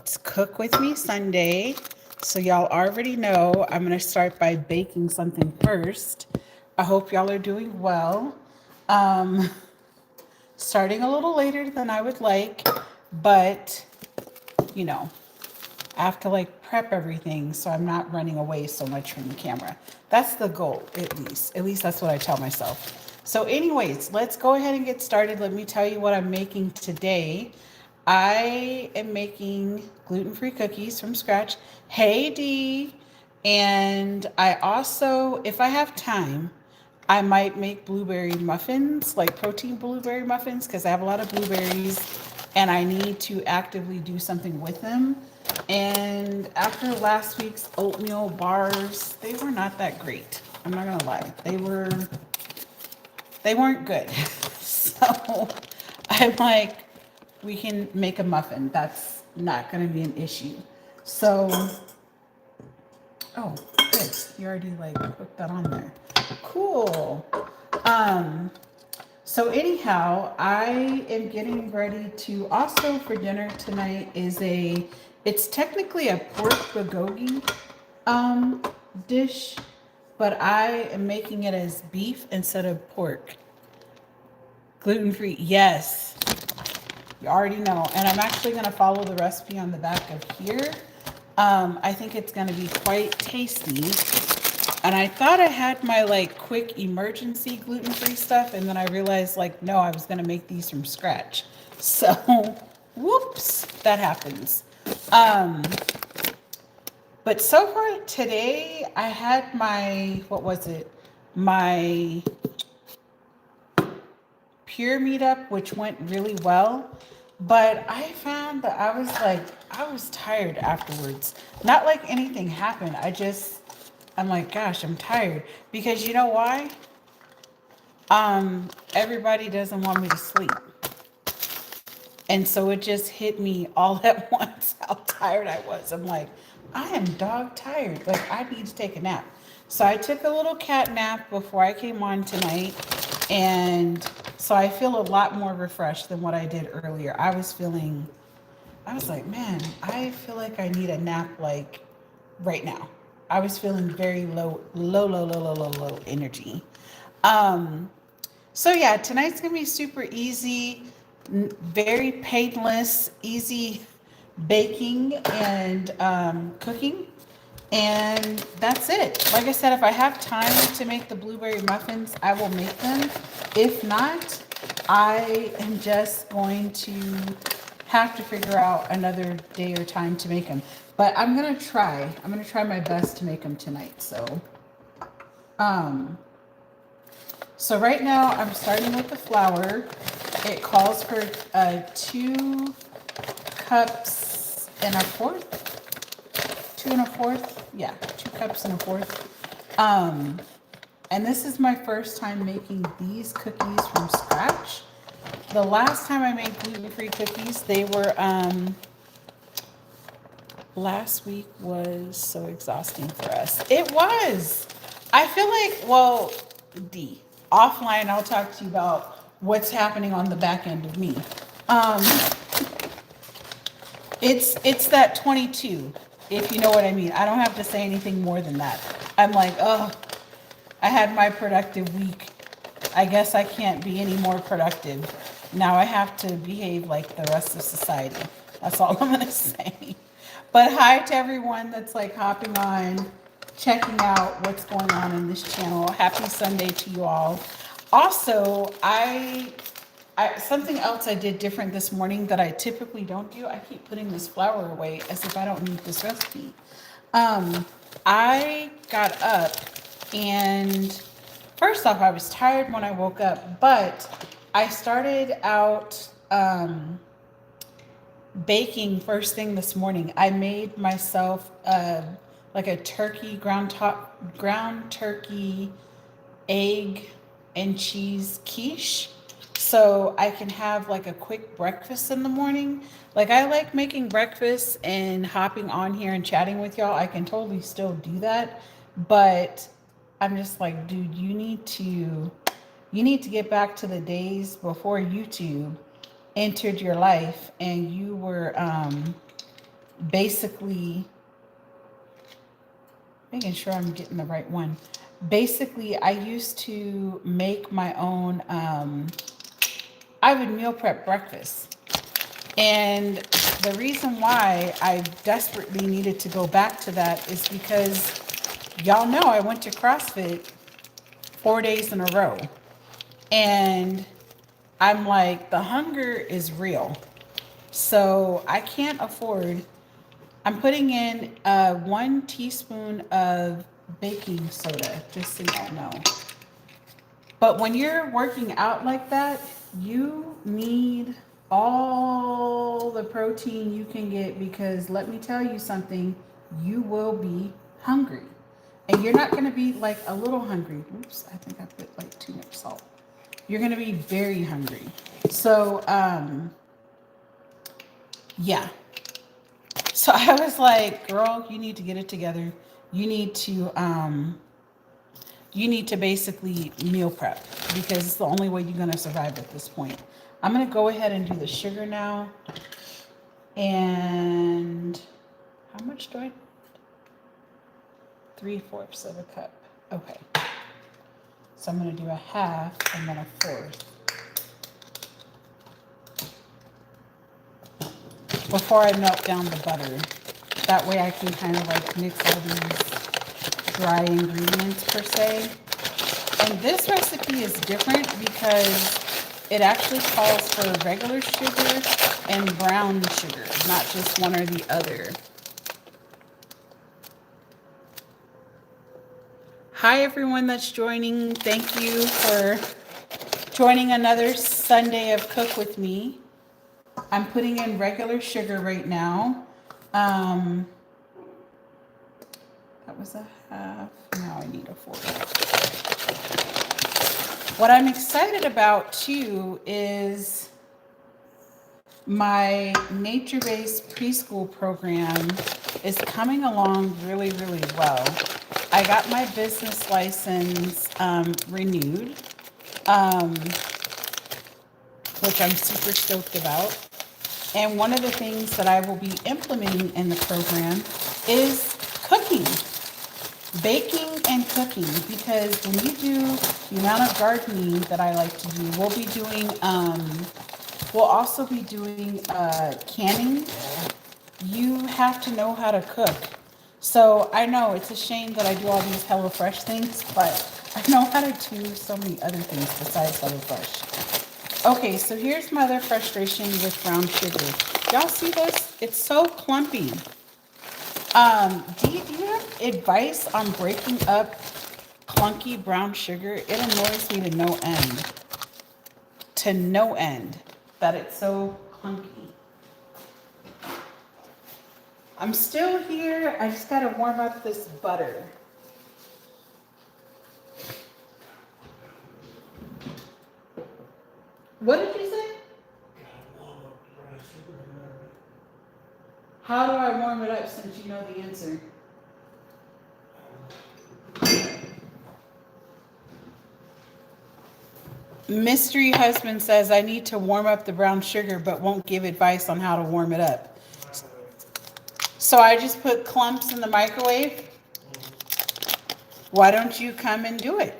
It's Cook With Me Sunday. So, y'all already know I'm going to start by baking something first. I hope y'all are doing well. Um, Starting a little later than I would like, but you know, I have to like prep everything so I'm not running away so much from the camera. That's the goal, at least. At least that's what I tell myself. So, anyways, let's go ahead and get started. Let me tell you what I'm making today. I am making gluten-free cookies from scratch. Hey, Dee. And I also, if I have time, I might make blueberry muffins, like protein blueberry muffins, because I have a lot of blueberries and I need to actively do something with them. And after last week's oatmeal bars, they were not that great. I'm not gonna lie. They weren't good. So I'm like, we can make a muffin. That's not gonna be an issue. So, oh, good. You already like put that on there. Cool. Um, so anyhow, I am getting ready to also for dinner tonight it's technically a pork bulgogi um dish, but I am making it as beef instead of pork. Gluten free, yes. You already know. And I'm actually gonna follow the recipe on the back of here. I think it's gonna be quite tasty. And I thought I had my like quick emergency gluten-free stuff, and then I realized like no, I was gonna make these from scratch. So, whoops, that happens. Um, but so far today, I had my what was it? My pure meetup, which went really well. But I found that I was tired afterwards. Not like anything happened. I'm like, gosh, I'm tired. Because you know why? Everybody doesn't want me to sleep. And so it just hit me all at once how tired I was. I'm like, I am dog tired. Like, I need to take a nap. So I took a little cat nap before I came on tonight. And so I feel a lot more refreshed than what I did earlier. I was like, man, I feel like I need a nap like right now. I was feeling very low energy. Um, so yeah, tonight's gonna be super easy, very painless, easy baking and cooking. And that's it. Like I said, if I have time to make the blueberry muffins, I will make them. If not, I am just going to have to figure out another day or time to make them. But I'm gonna try. I'm gonna try my best to make them tonight. Um, so right now I'm starting with the flour. It calls for 2 cups and a fourth, 2 1/4. Yeah, 2 cups and a fourth. And this is my first time making these cookies from scratch. The last time I made gluten-free cookies, they were last week was so exhausting for us. It was. I feel like, well, D, offline, I'll talk to you about what's happening on the back end of me. Um, it's that 22, if you know what I mean. I don't have to say anything more than that. I'm like, oh, I had my productive week. I guess I can't be any more productive. Now I have to behave like the rest of society. That's all I'm gonna say. But hi to everyone that's like hopping on, checking out what's going on in this channel. Happy Sunday to you all. Also, I something else I did different this morning that I typically don't do. I keep putting this flour away as if I don't need this recipe. I got up and first off, I was tired when I woke up, but I started out baking first thing this morning. I made myself like a turkey ground turkey egg and cheese quiche so I can have like a quick breakfast in the morning. Like I like making breakfast and hopping on here and chatting with y'all. I can totally still do that, but I'm just like, dude, you need to get back to the days before YouTube entered your life and basically, making sure I'm getting the right one. Basically, I used to make my own, I would meal prep breakfast. And the reason why I desperately needed to go back to that is because y'all know I went to CrossFit 4 days in a row. And I'm like, the hunger is real. So I can't afford, I'm putting in 1 teaspoon of baking soda, just so y'all know. But when you're working out like that, you need all the protein you can get, because let me tell you something, you will be hungry. And you're not going to be like a little hungry. Oops, I think I put like too much salt. You're going to be very hungry. So, yeah. So I was like, girl, you need to get it together. You need to basically meal prep, because it's the only way you're going to survive at this point. I'm going to go ahead and do the sugar now. And how much do I? 3/4 of a cup. Okay. So I'm going to do a half and then a fourth. Before I melt down the butter. That way I can kind of like mix all these dry ingredients per se. And this recipe is different because it actually calls for regular sugar and brown sugar, not just one or the other. Hi everyone that's joining. Thank you for joining another Sunday of Cook With Me. I'm putting in regular sugar right now. That was a half. Now I need a fourth. What I'm excited about too is my nature-based preschool program is coming along really, really well. I got my business license renewed, which I'm super stoked about. And one of the things that I will be implementing in the program is cooking, baking and cooking, because when you do the amount of gardening that I like to do, we'll also be doing canning. You have to know how to cook. So I know it's a shame that I do all these HelloFresh things, but I know how to do so many other things besides HelloFresh. Okay, so here's my other frustration with brown sugar. Y'all see this? It's so clumpy. Do you have advice on breaking up clunky brown sugar? It annoys me to no end. To no end that it's so clunky. I'm still here. I just gotta warm up this butter. What did you say? How do I warm it up since you know the answer? Mystery husband says I need to warm up the brown sugar but won't give advice on how to warm it up. So I just put clumps in the microwave? Why don't you come and do it?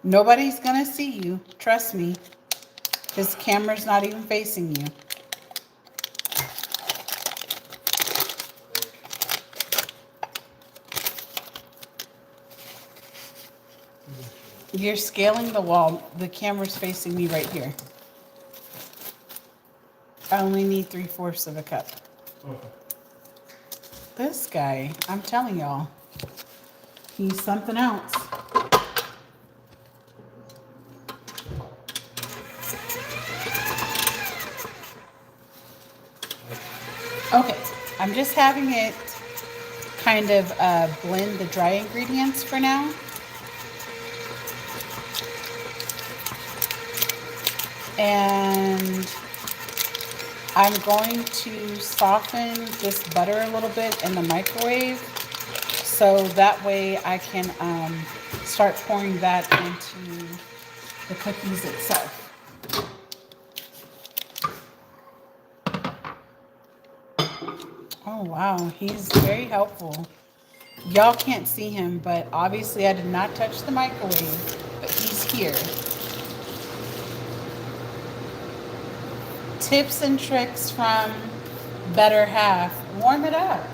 Nobody's gonna see you, trust me. This camera's not even facing you. You're scaling the wall. The camera's facing me right here. I only need 3/4 of a cup. Okay. This guy, I'm telling y'all, he's something else. Okay, I'm just having it kind of blend the dry ingredients for now. And I'm going to soften this butter a little bit in the microwave, so that way I can start pouring that into the cookies itself. Oh, wow. He's very helpful. Y'all can't see him, but obviously I did not touch the microwave, but he's here. Tips and tricks from better half. Warm it up.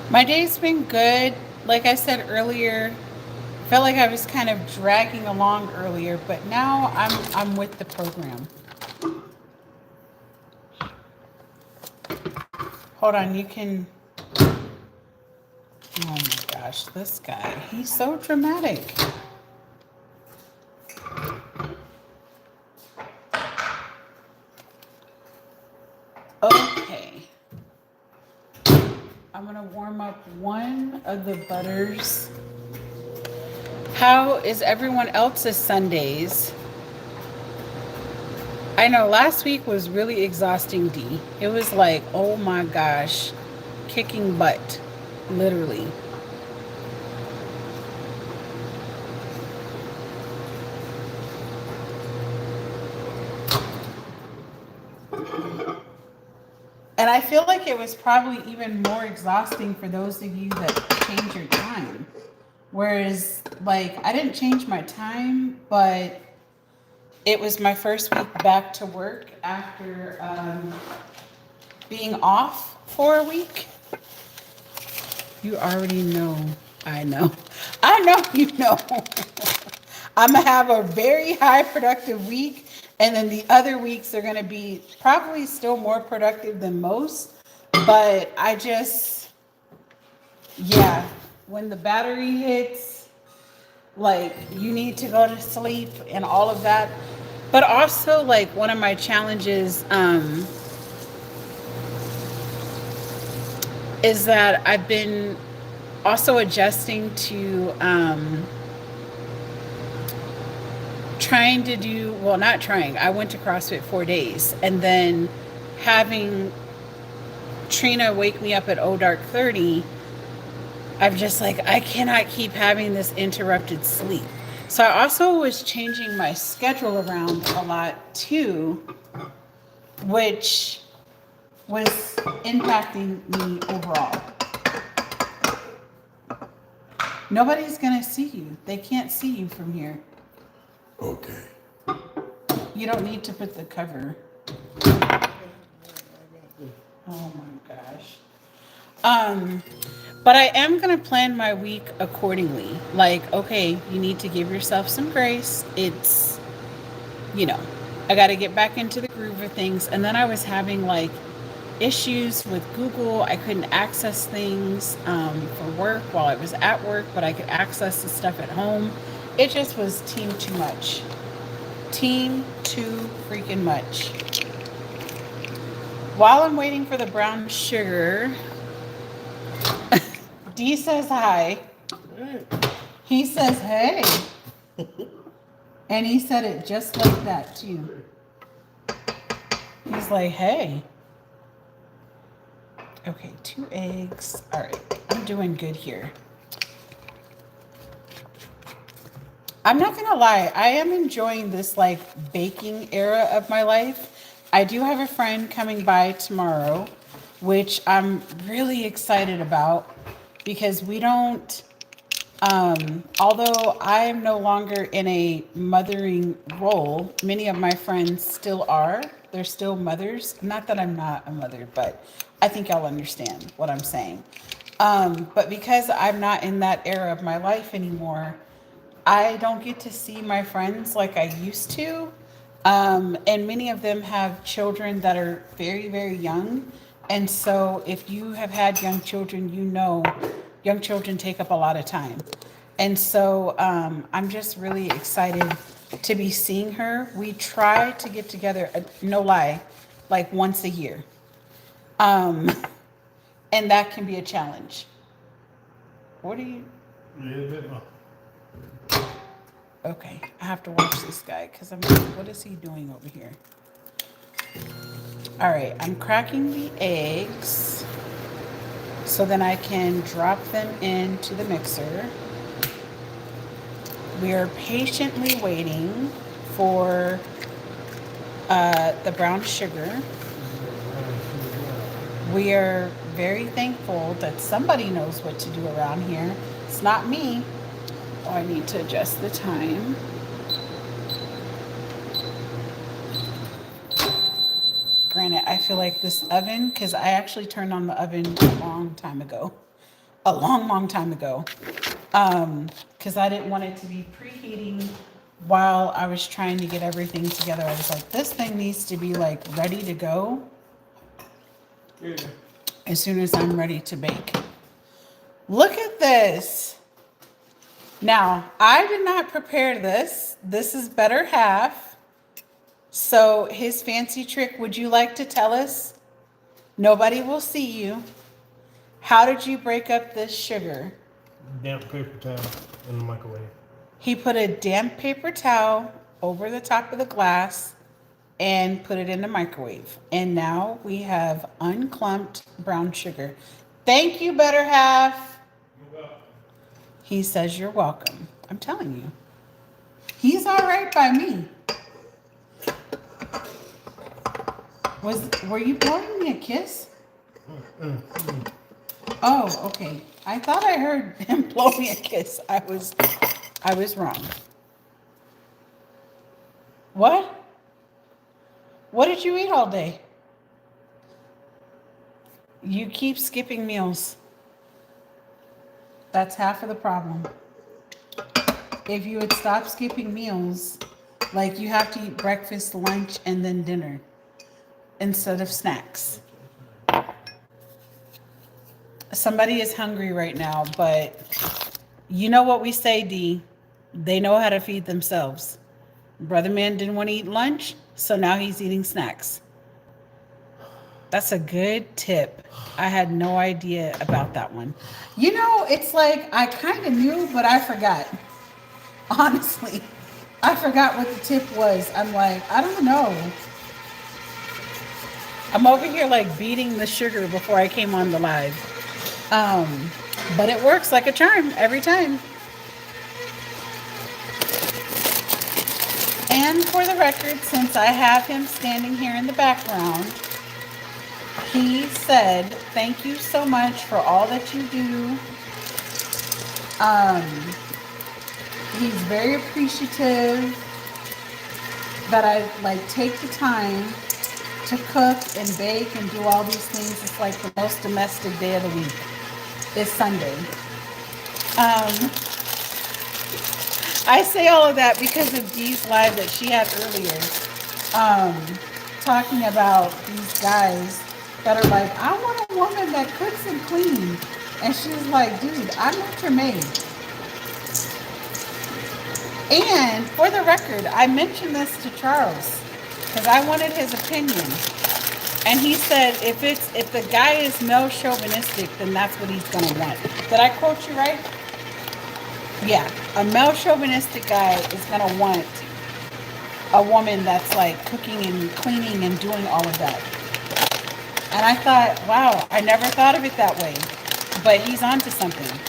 My day's been good. Like I said earlier, I felt like I was kind of dragging along earlier, but now I'm with the program. Hold on, you can. Oh my gosh, this guy. He's so dramatic. Okay. I'm gonna warm up one of the butters. How is everyone else's Sundays? I know last week was really exhausting, D. It was like, oh my gosh, kicking butt, literally. And I feel like it was probably even more exhausting for those of you that change your time. Whereas, like, I didn't change my time, but it was my first week back to work after being off for a week. You already know. I know. I know you know. I'm going to have a very high productive week. And then the other weeks are going to be probably still more productive than most. But I just, yeah, when the battery hits, like you need to go to sleep and all of that. But also, like, one of my challenges is that I've been also adjusting to trying to do, well, not trying. I went to CrossFit 4 days and then having Trina wake me up at dark 30. I'm just like, I cannot keep having this interrupted sleep. So I also was changing my schedule around a lot too, which was impacting me overall. Nobody's gonna see you. They can't see you from here. Okay. You don't need to put the cover. Oh my gosh. But I am gonna plan my week accordingly. Like, okay, you need to give yourself some grace. It's, you know, I gotta get back into the groove of things. And then I was having like issues with Google. I couldn't access things for work while I was at work, but I could access the stuff at home. It just was team too much. Team too freaking much. While I'm waiting for the brown sugar, D says hi. He says hey. And he said it just like that too. He's like, hey. Okay, 2 eggs. All right, I'm doing good here. I'm not gonna lie, I am enjoying this like baking era of my life. I do have a friend coming by tomorrow, which I'm really excited about because we don't, although I am no longer in a mothering role, many of my friends still are. They're still mothers. Not that I'm not a mother, but I think y'all understand what I'm saying. But because I'm not in that era of my life anymore, I don't get to see my friends like I used to. And many of them have children that are very, very young. And so if you have had young children, you know young children take up a lot of time. And so I'm just really excited to be seeing her. We try to get together, no lie, like once a year. And that can be a challenge. What are you? Yeah, a bit more. Okay, I have to watch this guy because I'm like, what is he doing over here? All right, I'm cracking the eggs. so then I can drop them into the mixer. We are patiently waiting for the brown sugar. We are very thankful that somebody knows what to do around here. It's not me. Oh, I need to adjust the time. Granted, I feel like this oven, because I actually turned on the oven a long time ago. A long, long time ago. Because I didn't want it to be preheating while I was trying to get everything together. I was like, this thing needs to be like ready to go as soon as I'm ready to bake. Look at this. Now, I did not prepare this. This is better half. So his fancy trick, would you like to tell us? Nobody will see you. How did you break up this sugar? Damp paper towel in the microwave. He put a damp paper towel over the top of the glass and put it in the microwave. And now we have unclumped brown sugar. Thank you, better half. You're welcome. He says you're welcome. I'm telling you. He's all right by me. Were you blowing me a kiss? Oh, okay. I thought I heard him blow me a kiss. I was wrong. What? What did you eat all day? You keep skipping meals. That's half of the problem. If you would stop skipping meals, like you have to eat breakfast, lunch, and then dinner instead of snacks. Somebody is hungry right now, but you know what we say, D? They know how to feed themselves. Brother man didn't want to eat lunch, so now he's eating snacks. That's a good tip. I had no idea about that one. You know, it's like I kind of knew, but I forgot. Honestly, I forgot what the tip was. I'm like, I don't know. I'm over here like beating the sugar before I came on the live. But it works like a charm every time. And for the record, since I have him standing here in the background, he said, thank you so much for all that you do. He's very appreciative that I like take the time to cook and bake and do all these things. It's like the most domestic day of the week. It's Sunday. I say all of that because of Dee's live that she had earlier, talking about these guys that are like, I want a woman that cooks and cleans. And she's like, dude, I'm not your maid. And for the record, I mentioned this to Charles because I wanted his opinion. And he said, if the guy is male chauvinistic, then that's what he's gonna want. Did I quote you right? Yeah, a male chauvinistic guy is gonna want a woman that's like cooking and cleaning and doing all of that. And I thought, wow, I never thought of it that way. But he's onto something.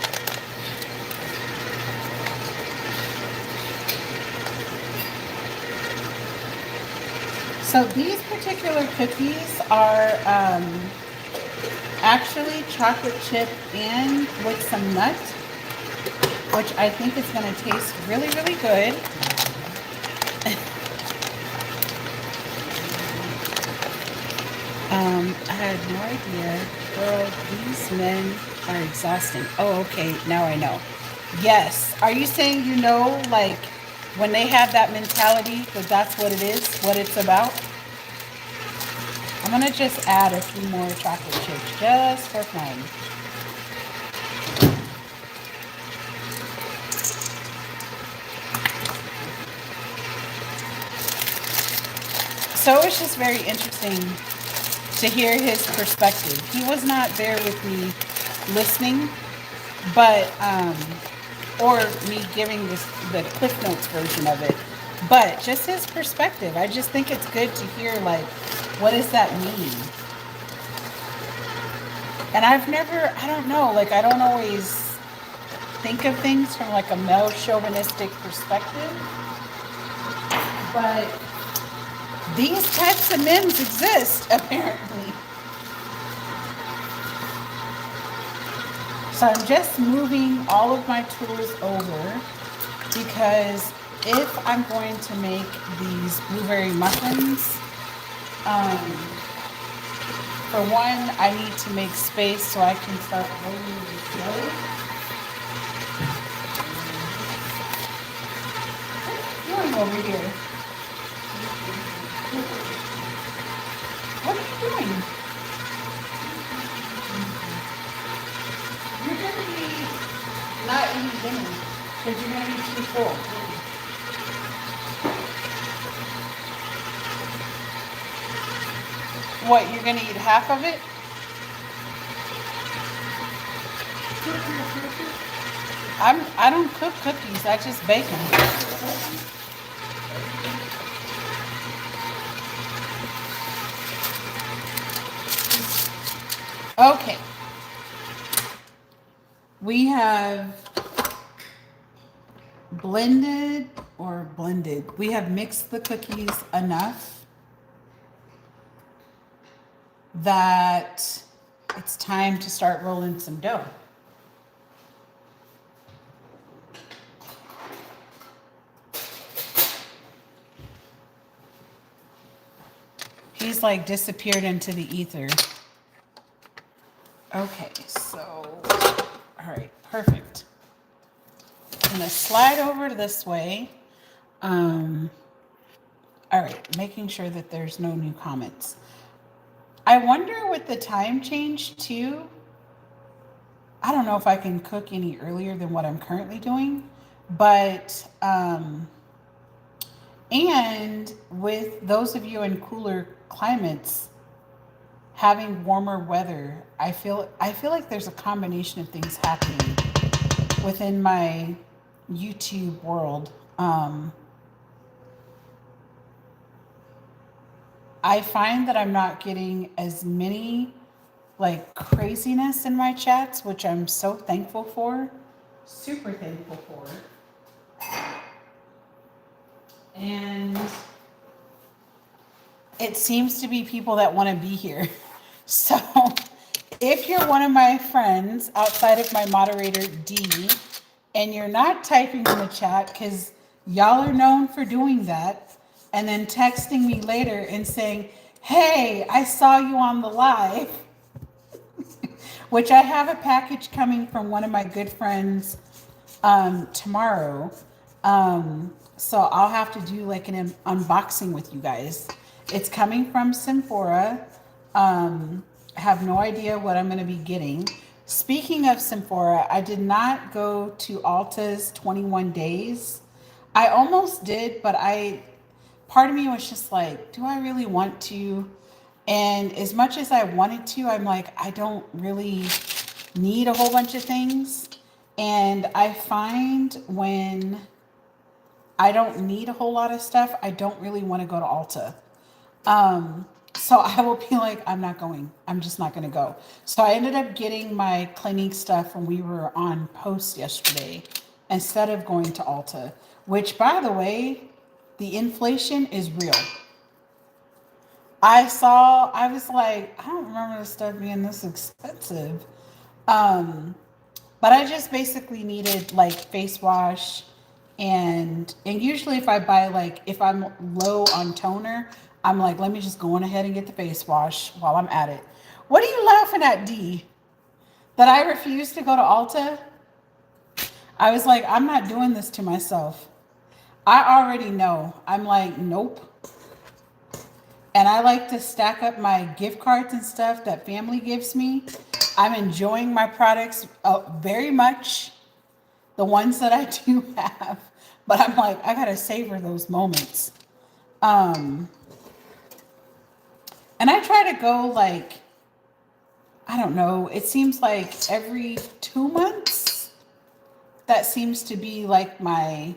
So these particular cookies are actually chocolate chip and with some nut, which I think is going to taste really, really good. I had no idea. Girl, these men are exhausting. Oh, okay. Now I know. Yes. Are you saying, you know, like when they have that mentality that that's what it is, what it's about? I'm going to just add a few more chocolate chips just for fun. So it's just very interesting to hear his perspective. He was not there with me listening, but, or me giving the Cliff Notes version of it, but just his perspective. I just think it's good to hear, like, what does that mean? And I've never, I don't know, like I don't always think of things from like a male chauvinistic perspective, but these types of memes exist apparently. So I'm just moving all of my tools over because if I'm going to make these blueberry muffins, for one, I need to make space so I can start rolling the dough. What are you doing over here? What are you doing? You're going to be not eating dinner because you're going to be too full. What, you're going to eat half of it? I don't cook cookies, I just bake them. Okay. We have blended. We have mixed the cookies enough that it's time to start rolling some dough. He's like disappeared into the ether. Okay, so, all right, perfect. I'm gonna slide over this way. All right, making sure that there's no new comments. I wonder with the time change too, I don't know if I can cook any earlier than what I'm currently doing, but, and with those of you in cooler climates, having warmer weather, I feel like there's a combination of things happening within my YouTube world. I find that I'm not getting as many like craziness in my chats, which I'm so thankful for, super thankful for. And it seems to be people that want to be here. So if you're one of my friends outside of my moderator D, and you're not typing in the chat because y'all are known for doing that, and then texting me later and saying, hey, I saw you on the live, which I have a package coming from one of my good friends tomorrow. So I'll have to do like an unboxing with you guys. It's coming from Sephora. Have no idea what I'm going to be getting. Speaking of Sephora, I did not go to Ulta's 21 days. I almost did, but part of me was just like, do I really want to? And as much as I wanted to, I'm like, I don't really need a whole bunch of things. And I find when I don't need a whole lot of stuff, I don't really want to go to Ulta. So I will be like, I'm not going. I'm just not going to go. So I ended up getting my Clinique stuff when we were on post yesterday instead of going to Ulta, which, by the way, the inflation is real. I was like, I don't remember this stuff being this expensive. But I just basically needed like face wash and usually if I buy like, if I'm low on toner, I'm like, let me just go on ahead and get the face wash while I'm at it. What are you laughing at, D? That I refuse to go to Ulta? I was like, I'm not doing this to myself. I already know. I'm like, nope. And I like to stack up my gift cards and stuff that family gives me. I'm enjoying my products very much, the ones that I do have. But I'm like, I gotta savor those moments. And I try to go like, I don't know, it seems like every 2 months, that seems to be like my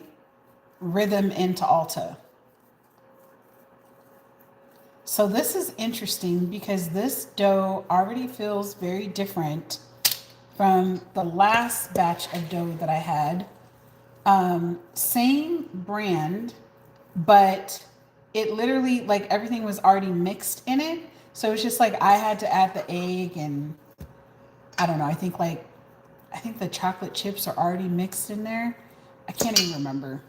rhythm into Ulta. So this is interesting because this dough already feels very different from the last batch of dough that I had. Same brand, but it literally, like, everything was already mixed in it. So it's just like I had to add the egg and I don't know. I think the chocolate chips are already mixed in there. I can't even remember.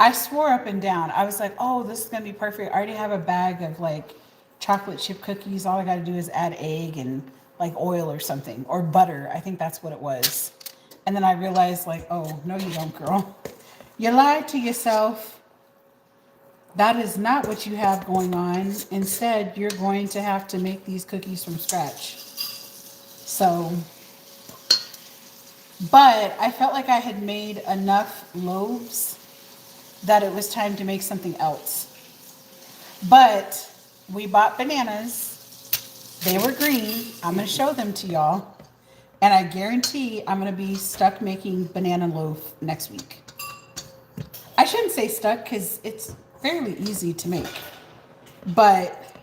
I swore up and down. I was like, oh, this is going to be perfect. I already have a bag of like chocolate chip cookies. All I got to do is add egg and like oil or something, or butter. I think that's what it was. And then I realized, like, oh, no, you don't, girl. You lied to yourself. That is not what you have going on. Instead, you're going to have to make these cookies from scratch. So, but I felt like I had made enough loaves that it was time to make something else. But we bought bananas. They were green. I'm going to show them to y'all. And I guarantee I'm going to be stuck making banana loaf next week. I shouldn't say stuck because it's fairly easy to make. But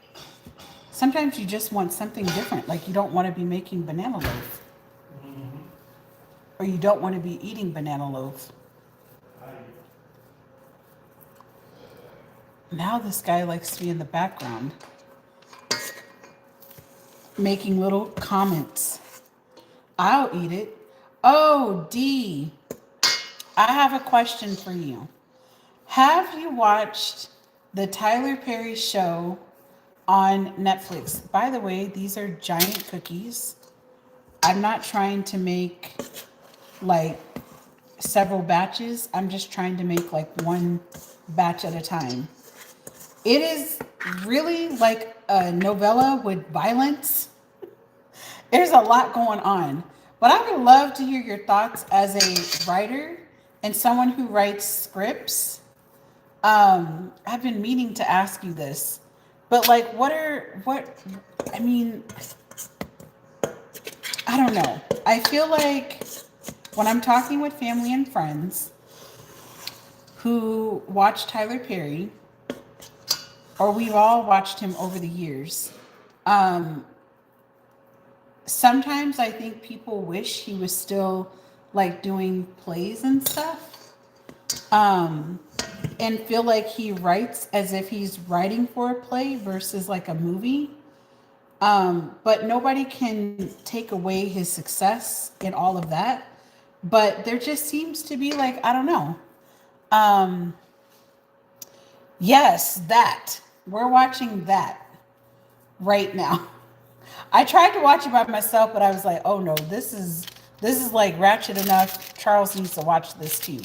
sometimes you just want something different. Like you don't want to be making banana loaf. Or you don't want to be eating banana loaf. Now this guy likes to be in the background, making little comments. I'll eat it. Oh, D, I have a question for you. Have you watched the Tyler Perry show on Netflix? By the way, these are giant cookies. I'm not trying to make like several batches. I'm just trying to make like one batch at a time. It is really like a novella with violence. There's a lot going on. But I would love to hear your thoughts as a writer and someone who writes scripts. I've been meaning to ask you this. But like I mean, I don't know. I feel like when I'm talking with family and friends who watch Tyler Perry, or we've all watched him over the years. Sometimes I think people wish he was still like doing plays and stuff, and feel like he writes as if he's writing for a play versus like a movie. But nobody can take away his success in all of that. But there just seems to be like, I don't know. Yes, that. We're watching that right now. I tried to watch it by myself, but I was like, oh no, this is like ratchet enough. Charles needs to watch this too.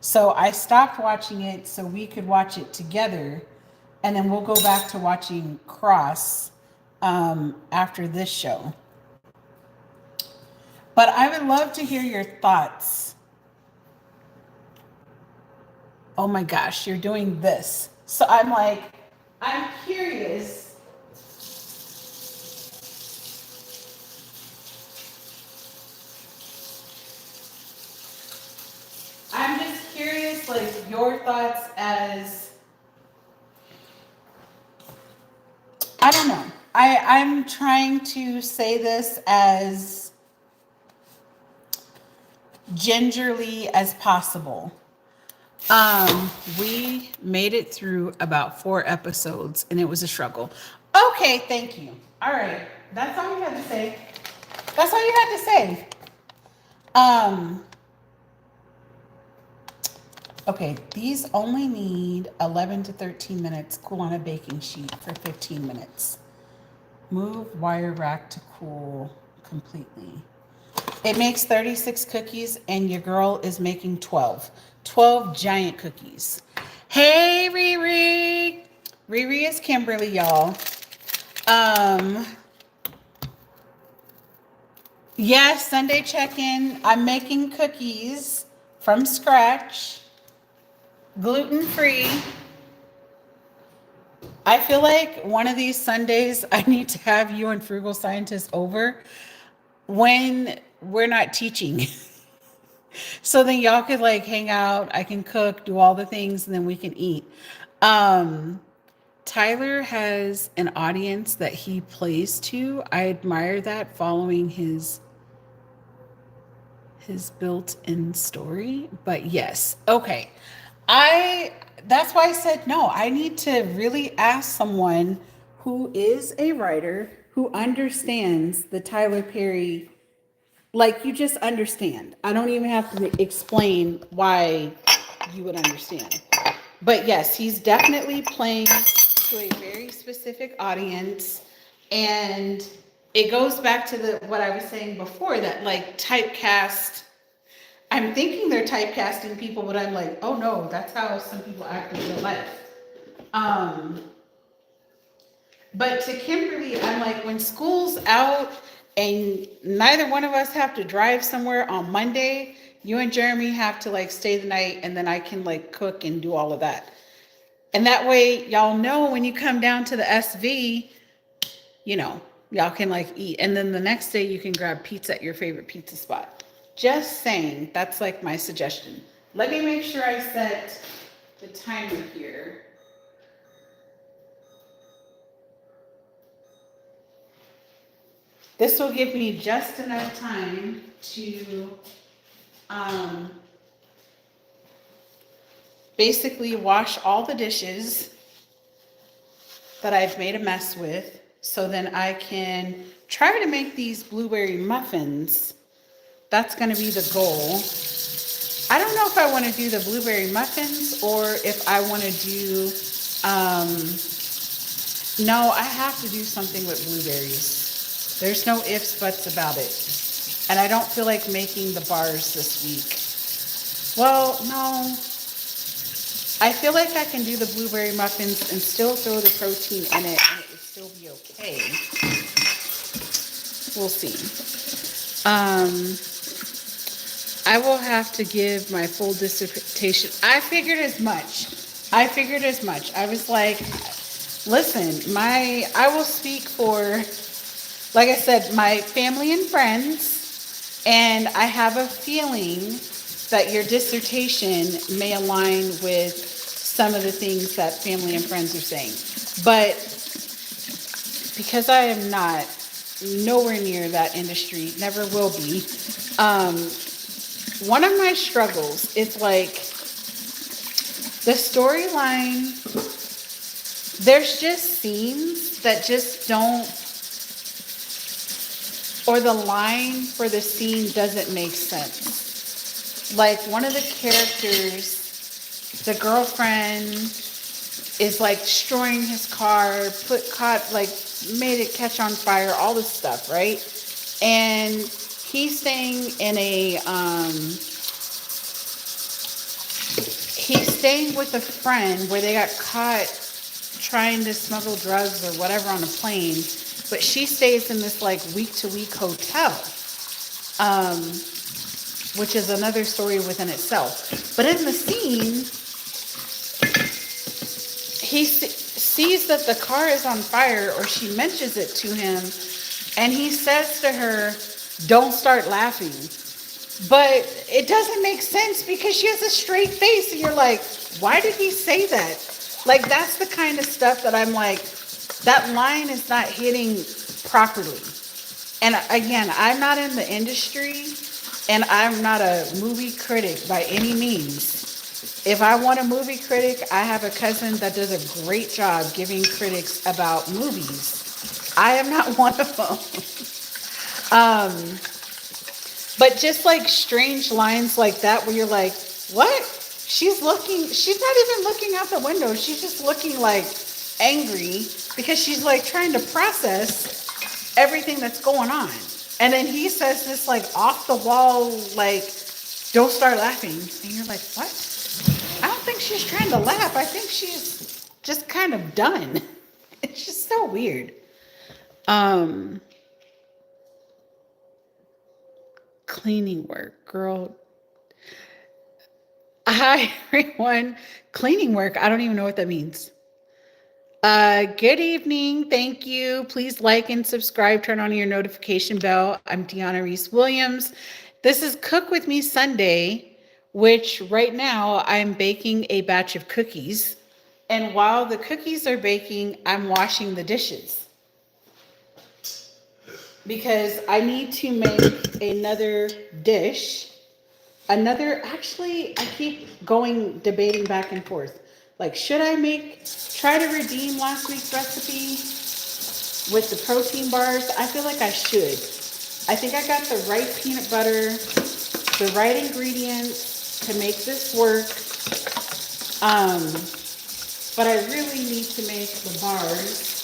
So I stopped watching it so we could watch it together, and then we'll go back to watching Cross after this show. But I would love to hear your thoughts. Oh my gosh, you're doing this. So I'm like, I'm curious. I'm just curious, like, your thoughts as, I don't know. I'm trying to say this as gingerly as possible. We made it through about 4 episodes and it was a struggle. Okay, thank you. All right. That's all you had to say. That's all you had to say. Okay, these only need 11 to 13 minutes. Cool on a baking sheet for 15 minutes. Move wire rack to cool completely. It makes 36 cookies and your girl is making 12. 12 giant cookies. Hey, Riri. Riri is Kimberly, y'all. Yes, Sunday check-in. I'm making cookies from scratch. Gluten-free. I feel like one of these Sundays I need to have you and Frugal Scientist over when we're not teaching. So then y'all could like hang out, I can cook, do all the things, and then we can eat. Tyler has an audience that he plays to. I admire that, following his built-in story. But yes, okay. I That's why I said no. I need to really ask someone who is a writer who understands the Tyler Perry, like, you just understand. I don't even have to explain why you would understand. But yes, he's definitely playing to a very specific audience. And it goes back to the what I was saying before, that like typecast. I'm thinking they're typecasting people, but I'm like, oh no, that's how some people act in real life. Um, but to Kimberly, I'm like, when school's out and neither one of us have to drive somewhere on Monday, you and Jeremy have to like stay the night, and then I can like cook and do all of that. And that way, y'all know when you come down to the SV, you know, y'all can like eat. And then the next day you can grab pizza at your favorite pizza spot. Just saying, that's like my suggestion. Let me make sure I set the timer here. This will give me just enough time to basically wash all the dishes that I've made a mess with, so then I can try to make these blueberry muffins. That's going to be the goal. I don't know if I want to do the blueberry muffins or if I want to do, no, I have to do something with blueberries. There's no ifs, buts about it. And I don't feel like making the bars this week. Well, no. I feel like I can do the blueberry muffins and still throw the protein in it and it would still be okay. We'll see. I will have to give my full dissertation. I figured as much. I was like, listen, I will speak for, like I said, my family and friends, and I have a feeling that your dissertation may align with some of the things that family and friends are saying. But because I am not nowhere near that industry, never will be, one of my struggles is like the storyline, there's just scenes that just don't, or the line for the scene doesn't make sense. Like one of the characters, the girlfriend is like destroying his car, made it catch on fire, all this stuff, right? And he's staying with a friend where they got caught trying to smuggle drugs or whatever on a plane, but she stays in this like week-to-week hotel, which is another story within itself. But in the scene, he sees that the car is on fire, or she mentions it to him, and he says to her, "Don't start laughing." But it doesn't make sense because she has a straight face, and you're like, why did he say that? Like, that's the kind of stuff that I'm like, that line is not hitting properly. And again, I'm not in the industry, and I'm not a movie critic by any means. If I want a movie critic, I have a cousin that does a great job giving critics about movies. I am not one of them. But just like strange lines like that where you're like, what? She's not even looking out the window. She's just looking like angry because she's like trying to process everything that's going on. And then he says this like off the wall, like, don't start laughing. And you're like, what? I don't think she's trying to laugh. I think she's just kind of done. It's just so weird. Cleaning work, girl. Hi, everyone. Cleaning work. I don't even know what that means. Good evening. Thank you. Please like and subscribe. Turn on your notification bell. I'm Diona Reese Williams. This is Cook With Me Sunday, which right now I'm baking a batch of cookies. And while the cookies are baking, I'm washing the dishes. Because I need to make another dish. Actually, I keep debating back and forth. Like, should I try to redeem last week's recipe with the protein bars? I feel like I should. I think I got the right peanut butter, the right ingredients to make this work. But I really need to make the bars.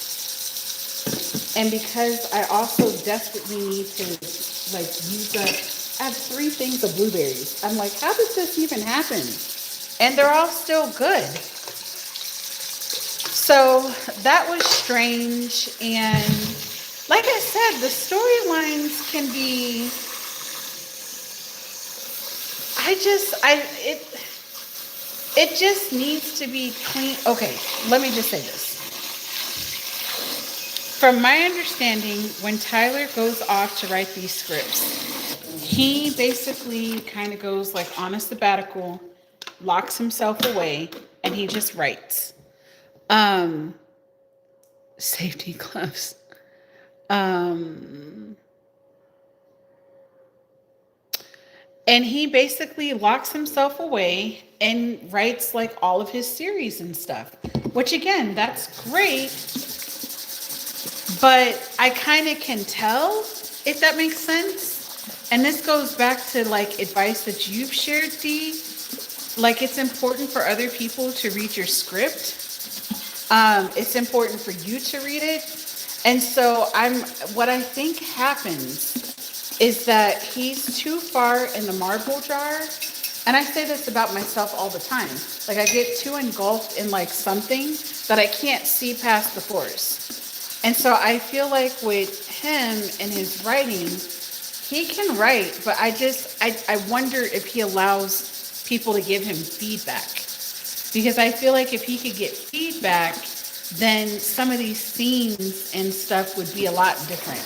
And because I also desperately need to use up, I have 3 things of blueberries. I'm like, how does this even happen? And they're all still good. So that was strange. And like I said, the storylines can be, it just needs to be clean. Okay, let me just say this. From my understanding, when Tyler goes off to write these scripts, he basically kind of goes like on a sabbatical, locks himself away, and he just writes. Safety gloves. And he basically locks himself away and writes like all of his series and stuff, which again, that's great. But I kind of can tell, if that makes sense. And this goes back to like advice that you've shared, Dee. Like, it's important for other people to read your script. It's important for you to read it. And so what I think happens is that he's too far in the marble jar. And I say this about myself all the time. Like, I get too engulfed in like something that I can't see past the forest. And so I feel like with him and his writing, he can write, but I wonder if he allows people to give him feedback. Because I feel like if he could get feedback, then some of these scenes and stuff would be a lot different.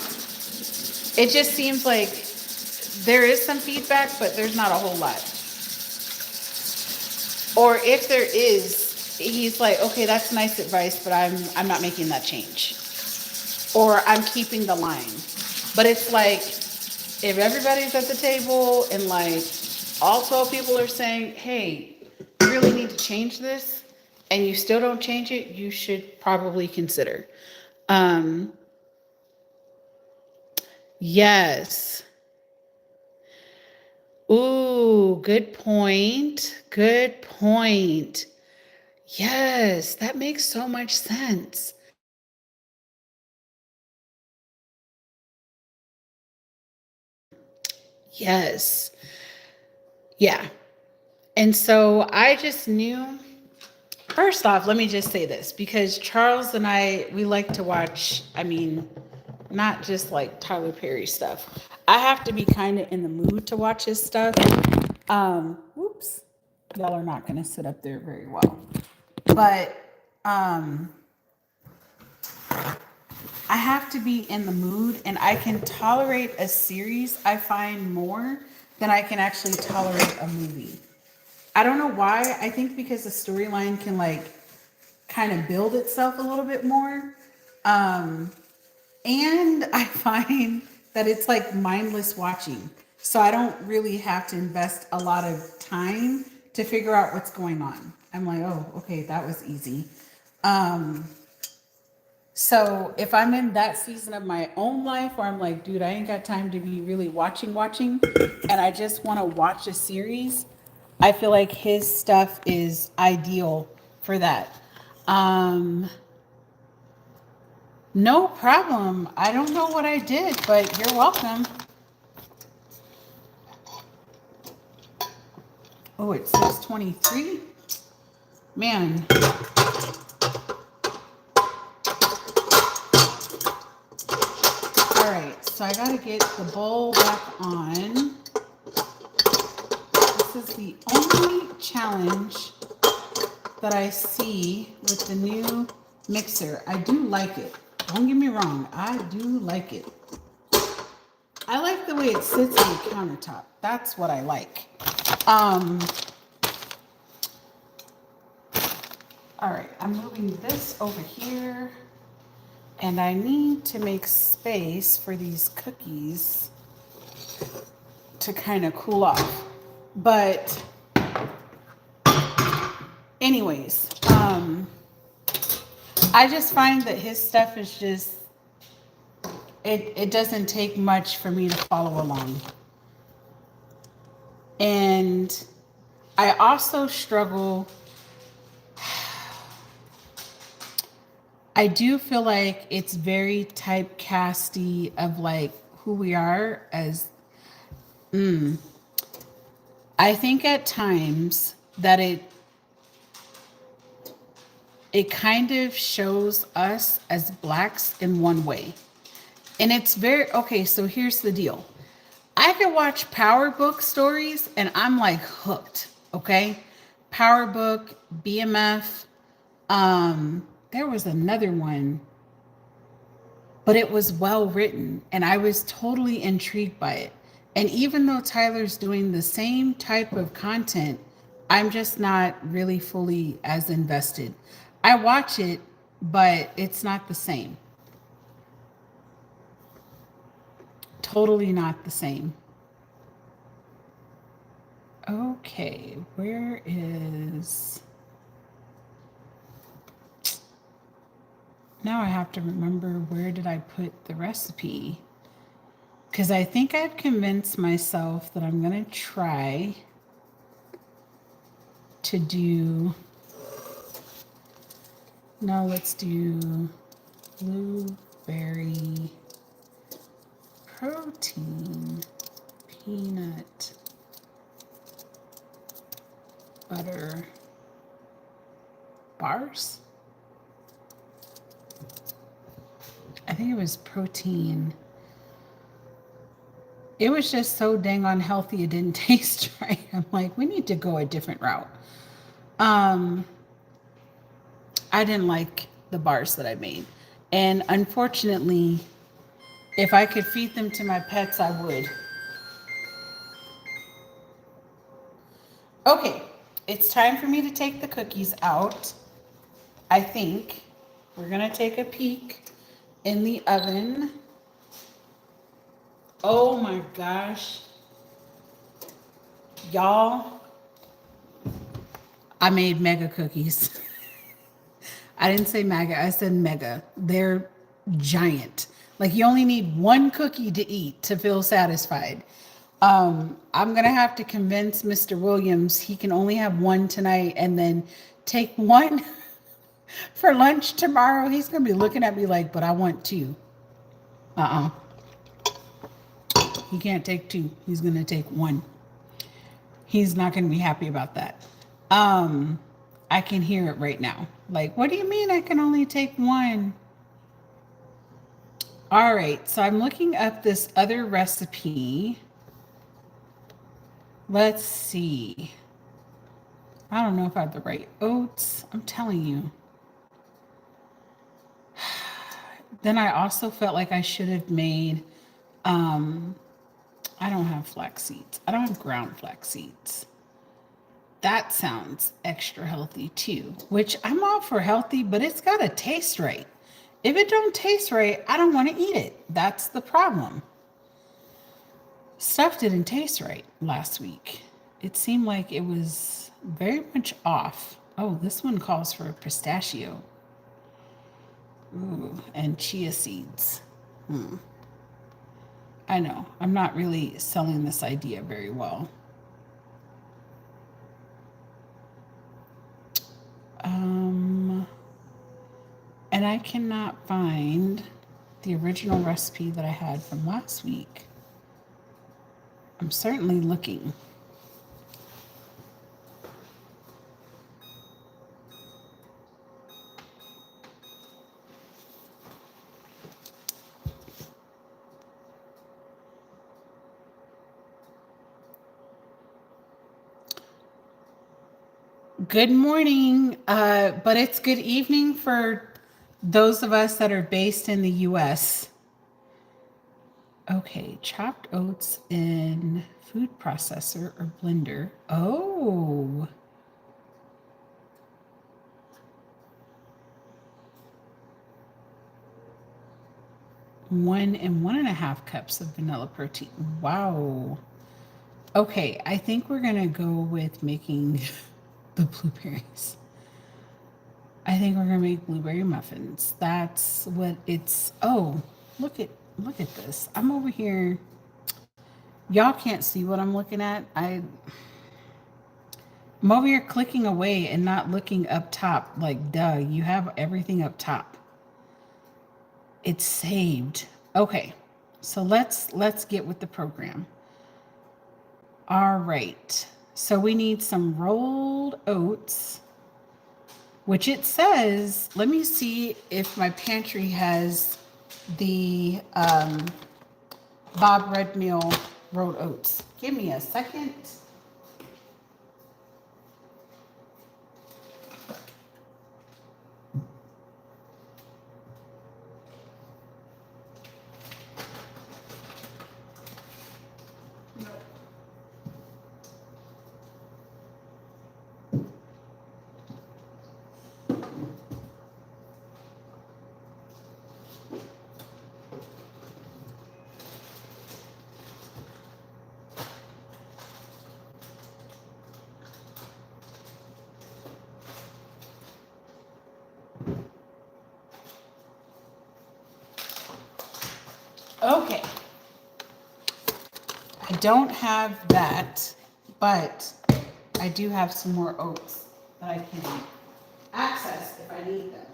It just seems like there is some feedback, but there's not a whole lot. Or if there is, he's like, okay, that's nice advice, but I'm not making that change. Or I'm keeping the line. But it's like, if everybody's at the table and like all 12 people are saying, hey, you really need to change this, and you still don't change it, you should probably consider. Yes. Ooh, good point. Good point. Yes, that makes so much sense. Yes. Yeah. And so I just knew, first off, let me just say this, because Charles and we like to watch, not just like Tyler Perry stuff. I have to be kind of in the mood to watch his stuff. Whoops. Y'all are not going to sit up there very well. But I have to be in the mood, and I can tolerate a series, I find, more than I can actually tolerate a movie. I don't know why. I think because the storyline can like kind of build itself a little bit more. And I find that it's like mindless watching. So I don't really have to invest a lot of time to figure out what's going on. I'm like, oh, okay, that was easy. So if I'm in that season of my own life where I'm like, dude, I ain't got time to be really watching, and I just want to watch a series, I feel like his stuff is ideal for that. No problem. I don't know what I did, but you're welcome. Oh, it says 23. Man. All right, so I gotta get the bowl back on. This is the only challenge that I see with the new mixer. I do like it. Don't get me wrong. I do like it. I like the way it sits on the countertop. That's what I like. All right, I'm moving this over here, and I need to make space for these cookies to kind of cool off. But anyways, I just find that his stuff is just, it doesn't take much for me to follow along. And I also struggle. I do feel like it's very typecasty of like who we are as, I think at times that it kind of shows us as blacks in one way. And it's very, okay, so here's the deal. I could watch Power Book stories and I'm like hooked, okay? Power Book, BMF, there was another one, but it was well written and I was totally intrigued by it. And even though Tyler's doing the same type of content, I'm just not really fully as invested. I watch it, but it's not the same. Totally not the same. Okay, where is... Now I have to remember, where did I put the recipe? Because I think I've convinced myself that I'm going to try to do... No, let's do blueberry protein peanut butter bars. I think it was protein. It was just so dang unhealthy it didn't taste right. I'm like, we need to go a different route. I didn't like the bars that I made. And unfortunately, if I could feed them to my pets, I would. Okay, it's time for me to take the cookies out. I think we're gonna take a peek in the oven. Oh my gosh. Y'all, I made mega cookies. I didn't say mega, I said mega. They're giant. Like you only need one cookie to eat to feel satisfied. I'm gonna have to convince Mr. Williams he can only have one tonight and then take one for lunch tomorrow. He's gonna be looking at me like, but I want two. He can't take two. He's gonna take one. He's not gonna be happy about that. I can hear it right now. Like, what do you mean I can only take one? All right, so I'm looking up this other recipe. Let's see. I don't know if I have the right oats. I'm telling you. Then I also felt like I should have made, I don't have flax seeds. I don't have ground flax seeds. That sounds extra healthy too, which I'm all for healthy, but it's got to taste right. If it don't taste right, I don't want to eat it. That's the problem. Stuff didn't taste right last week. It seemed like it was very much off. Oh, this one calls for pistachio. Ooh, and chia seeds. I know, I'm not really selling this idea very well. And I cannot find the original recipe that I had from last week. I'm certainly looking. Good morning, but it's good evening for those of us that are based in the US. Okay, chopped oats in food processor or blender. Oh. 1 and 1.5 cups of vanilla protein. Wow. Okay, I think we're gonna go with making the blueberries. I think we're gonna make blueberry muffins. That's what it's. Oh, look at this. I'm over here. Y'all can't see what I'm looking at. I'm over here clicking away and not looking up top. Like, duh, you have everything up top. It's saved. Okay, so let's get with the program. All right. So we need some rolled oats, which it says, let me see if my pantry has the Bob Red Meal rolled oats. Give me a second. Okay. I don't have that, but I do have some more oats that I can access if I need them.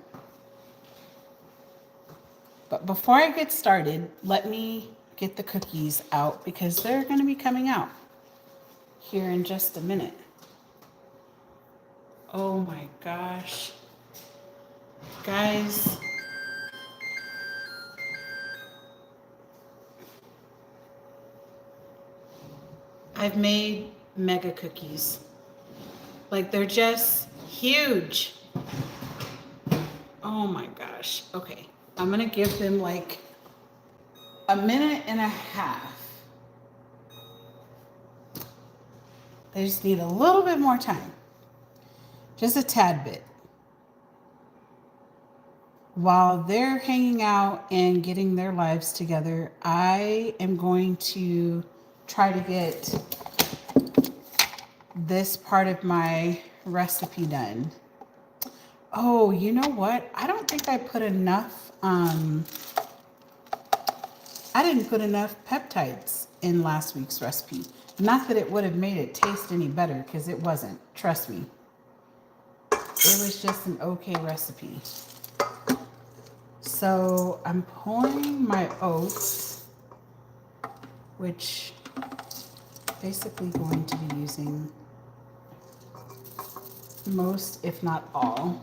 But before I get started, let me get the cookies out because they're going to be coming out here in just a minute. Oh my gosh. Guys. I've made mega cookies. Like, they're just huge. Oh my gosh. Okay. I'm going to give them like a minute and a half. They just need a little bit more time. Just a tad bit. While they're hanging out and getting their lives together, I am going to try to get this part of my recipe done. Oh, you know what? I don't think I put enough, I didn't put enough peptides in last week's recipe. Not that it would have made it taste any better, because it wasn't. Trust me. It was just an okay recipe. So I'm pouring my oats, which basically going to be using most, if not all.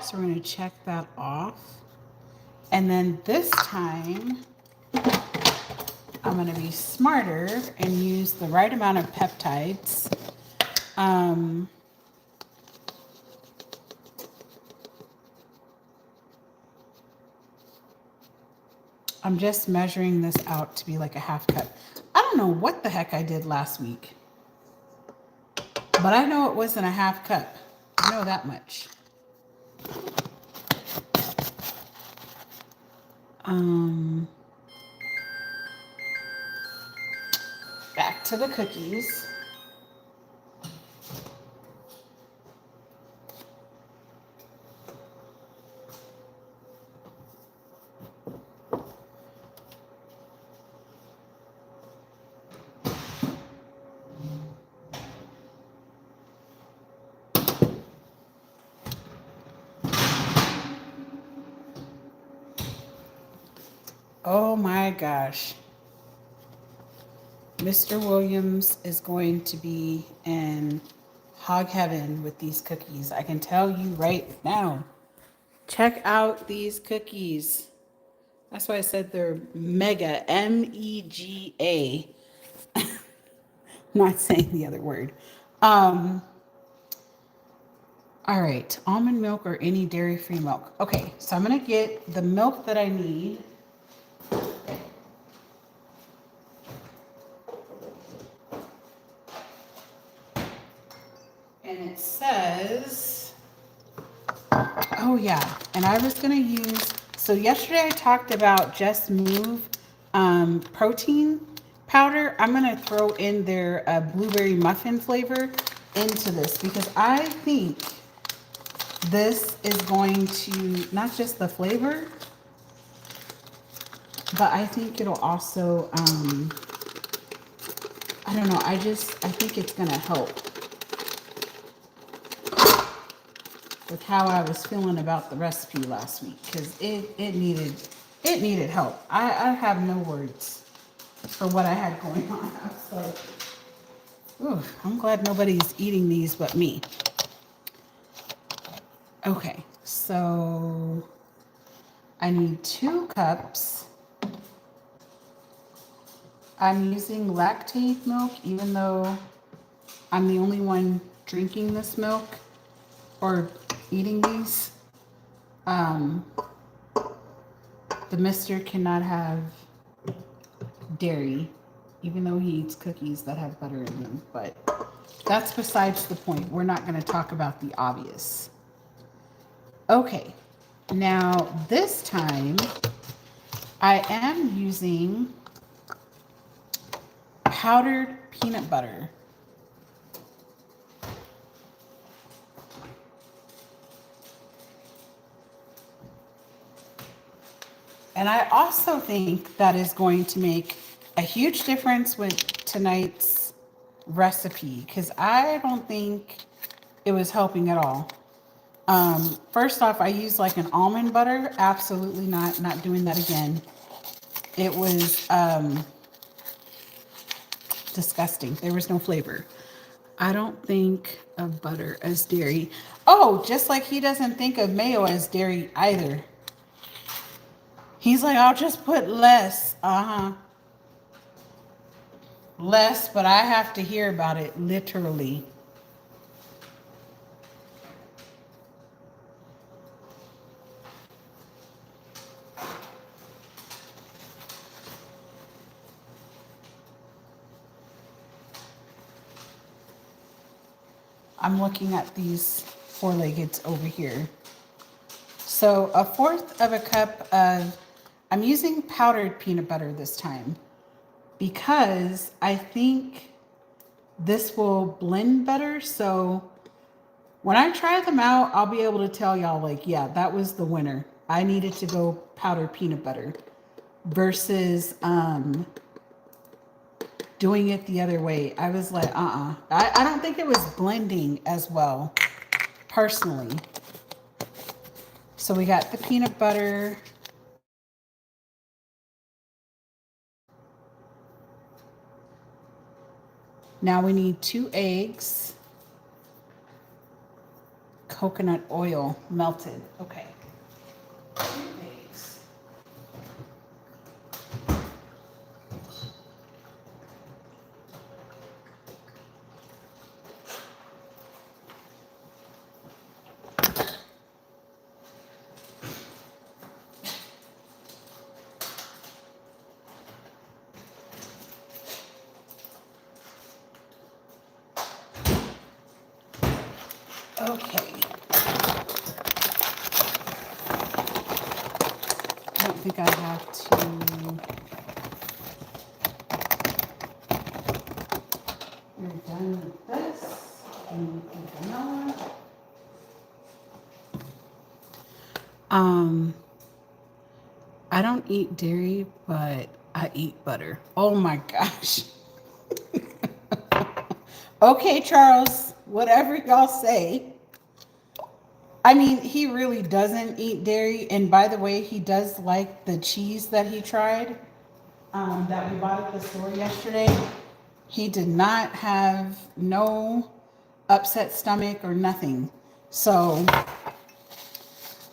So we're going to check that off. And then this time, I'm going to be smarter and use the right amount of peptides. I'm just measuring this out to be like a half cup. I don't know what the heck I did last week, but I know it wasn't a half cup. I know that much. Back to the cookies. Oh my gosh. Mr. Williams is going to be in hog heaven with these cookies. I can tell you right now. Check out these cookies. That's why I said they're mega, M-E-G-A. Not saying the other word. All right, almond milk or any dairy-free milk. Okay, so I'm gonna get the milk that I need. And it says, Oh yeah, and I was gonna use, so yesterday I talked about Just Move protein powder. I'm gonna throw in their blueberry muffin flavor into this because I think this is going to, not just the flavor, but I think it'll also, I don't know, I think it's gonna help with how I was feeling about the recipe last week because it needed help. I have no words for what I had going on. I was like, ooh, I'm glad nobody's eating these but me. Okay, so I need 2 cups. I'm using lactate milk, even though I'm the only one drinking this milk or eating these. The mister cannot have dairy, even though he eats cookies that have butter in them. But that's besides the point. We're not going to talk about the obvious. Okay, now this time I am using powdered peanut butter. And I also think that is going to make a huge difference with tonight's recipe because I don't think it was helping at all. First off, I used like an almond butter. Absolutely not doing that again. It was disgusting. There was no flavor. I don't think of butter as dairy. Oh, just like he doesn't think of mayo as dairy either. He's like, I'll just put less. Less, but I have to hear about it literally. I'm looking at these 4-leggeds over here. So 1/4 of a cup of, I'm using powdered peanut butter this time because I think this will blend better. So when I try them out, I'll be able to tell y'all like, yeah, that was the winner. I needed to go powdered peanut butter versus doing it the other way. I was like, I don't think it was blending as well, personally. So we got the peanut butter. Now we need 2 eggs. Coconut oil melted. Okay. 2 eggs. Okay. I don't think I have to. We're done with this. And the vanilla. I don't eat dairy, but I eat butter. Oh my gosh. Okay, Charles, whatever y'all say. I mean, he really doesn't eat dairy. And by the way, he does like the cheese that he tried that we bought at the store yesterday. He did not have no upset stomach or nothing. So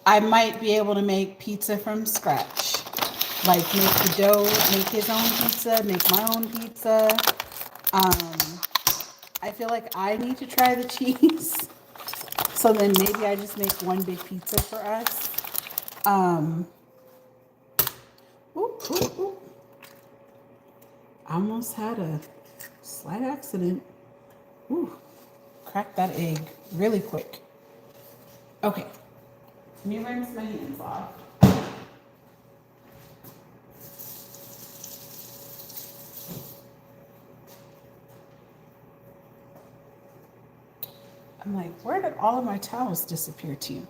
I might be able to make pizza from scratch. Like make the dough, make his own pizza, make my own pizza. I feel like I need to try the cheese. So then maybe I just make one big pizza for us. Almost had a slight accident. Ooh, cracked that egg really quick. Okay, Let me rinse my hands off. I'm like, where did all of my towels disappear to?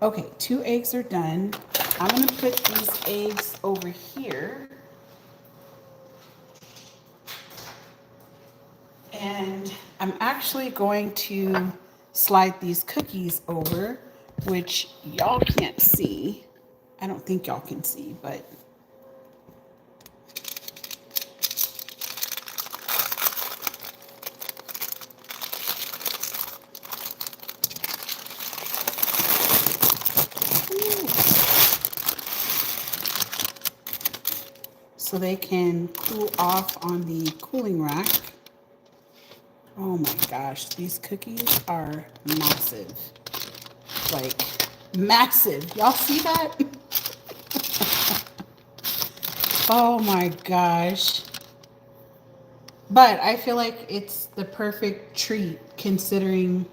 Okay, 2 eggs are done. I'm gonna put these eggs over here. And I'm actually going to slide these cookies over, which y'all can't see. I don't think y'all can see, but so they can cool off on the cooling rack. Oh my gosh, these cookies are massive. Like, massive. Y'all see that? Oh my gosh. But I feel like it's the perfect treat considering,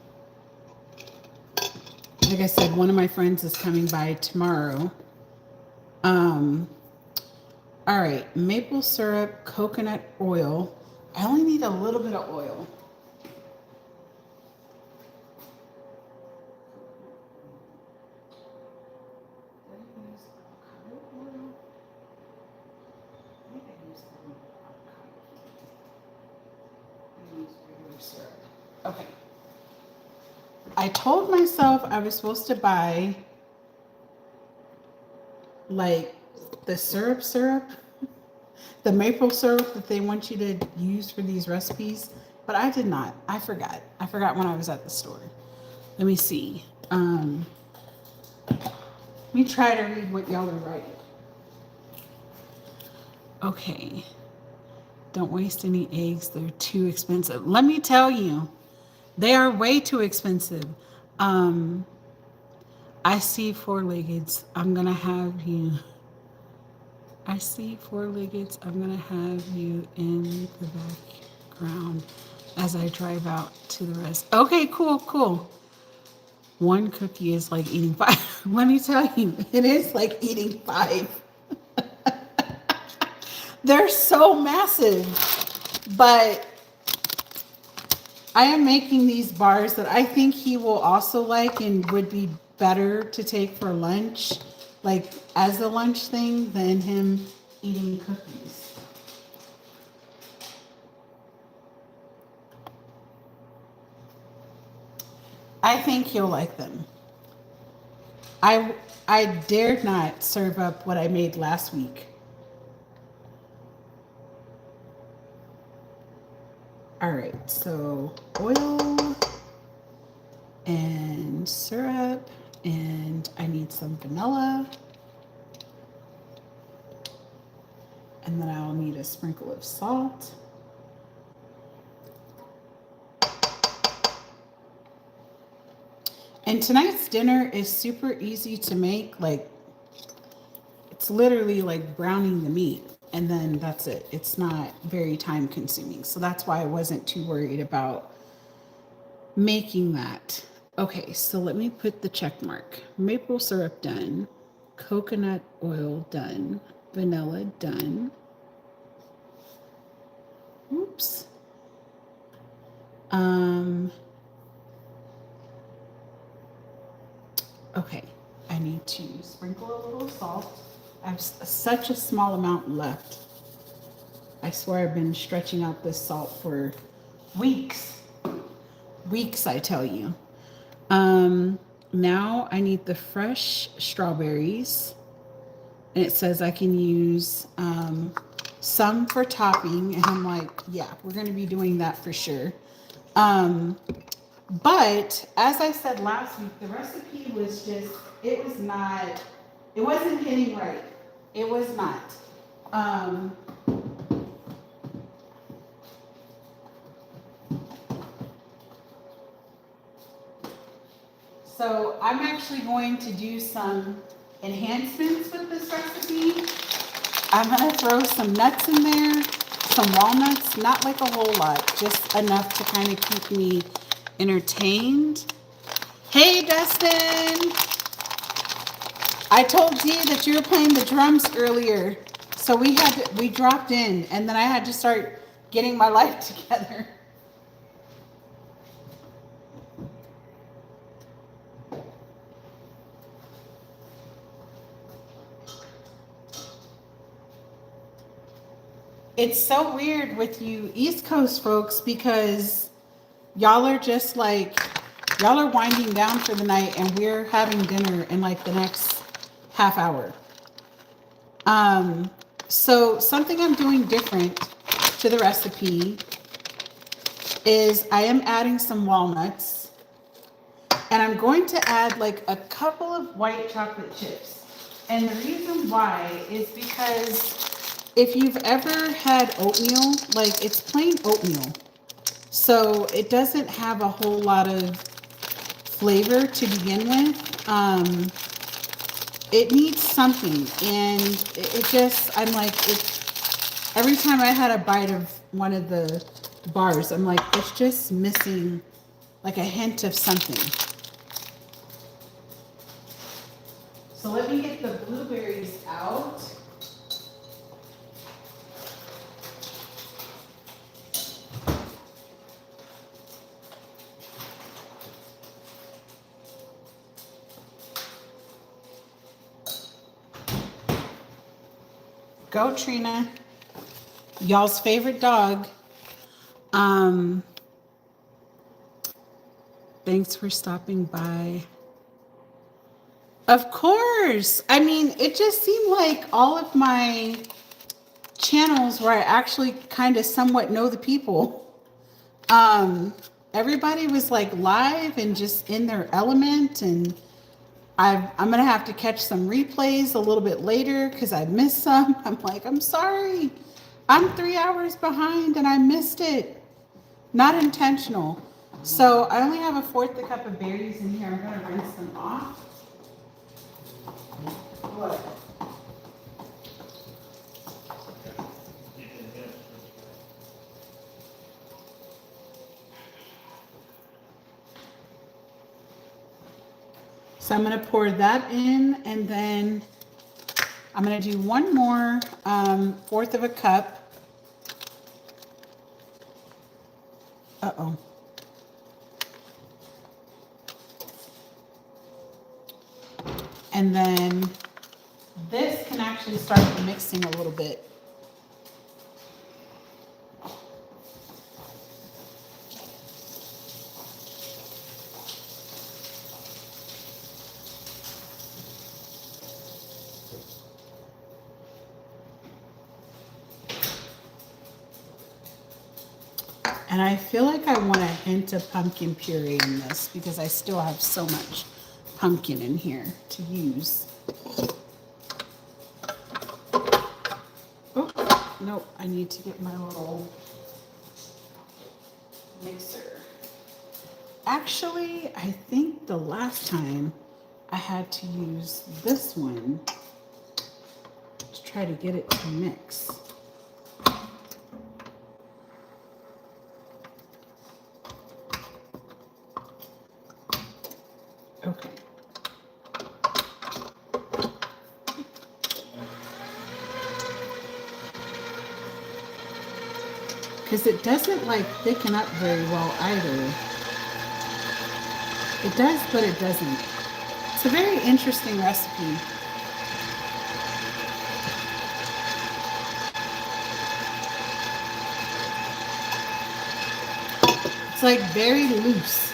like I said, one of my friends is coming by tomorrow. All right, maple syrup, coconut oil. I only need a little bit of oil. Okay. I told myself I was supposed to buy like the syrup, the maple syrup that they want you to use for these recipes, but I did not. I forgot. I forgot when I was at the store. Let me see. Let me try to read what y'all are writing. Okay. Don't waste any eggs. They're too expensive. Let me tell you, they are way too expensive. I see 4-leggeds. I'm going to have you. I see 4-leggeds. I'm going to have you in the background as I drive out to the rest. Okay, cool. One cookie is like eating 5. Let me tell you, it is like eating 5. They're so massive. But I am making these bars that I think he will also like and would be better to take for lunch, like as a lunch thing, than him eating cookies. I think he'll like them. I dared not serve up what I made last week. All right, so oil and syrup, and I need some vanilla. And then I'll need a sprinkle of salt. And tonight's dinner is super easy to make. Like, it's literally like browning the meat, and then that's it. It's not very time consuming. So that's why I wasn't too worried about making that. Okay, so let me put the check mark. Maple syrup done. Coconut oil done. Vanilla done. Oops. Okay, I need to sprinkle a little salt. I have such a small amount left. I swear I've been stretching out this salt for weeks. Weeks, I tell you. Now I need the fresh strawberries. And it says I can use some for topping. And I'm like, yeah, we're going to be doing that for sure. But as I said last week, the recipe was just, it wasn't hitting right. It was not. So I'm actually going to do some enhancements with this recipe. I'm going to throw some nuts in there, some walnuts, not like a whole lot, just enough to kind of keep me entertained. Hey, Dustin. I told Dee that you were playing the drums earlier, so we dropped in, and then I had to start getting my life together. It's so weird with you East Coast folks because y'all are just like, y'all are winding down for the night and we're having dinner in like the next half hour. So something I'm doing different to the recipe is I am adding some walnuts and I'm going to add like a couple of white chocolate chips. And the reason why is because if you've ever had oatmeal, like it's plain oatmeal. So it doesn't have a whole lot of flavor to begin with. It needs something, and it just, I'm like, every time I had a bite of one of the bars, I'm like, it's just missing like a hint of something. So let me get the blueberries out. Go, Trina. Y'all's favorite dog. Thanks for stopping by. Of course. I mean, it just seemed like all of my channels where I actually kind of somewhat know the people. Everybody was like live and just in their element, and I'm gonna have to catch some replays a little bit later because I missed some. I'm like, I'm sorry. I'm 3 hours behind and I missed it. Not intentional. So I only have a fourth a cup of berries in here. I'm gonna rinse them off. What? So I'm going to pour that in, and then I'm going to do one more fourth of a cup. Uh-oh. And then this can actually start mixing a little bit. And I feel like I want a hint of pumpkin puree in this because I still have so much pumpkin in here to use. Oh, no, I need to get my little mixer. Actually, I think the last time I had to use this one to try to get it to mix. Okay. Because it doesn't like thicken up very well either. It does, but it doesn't. It's a very interesting recipe. It's like very loose.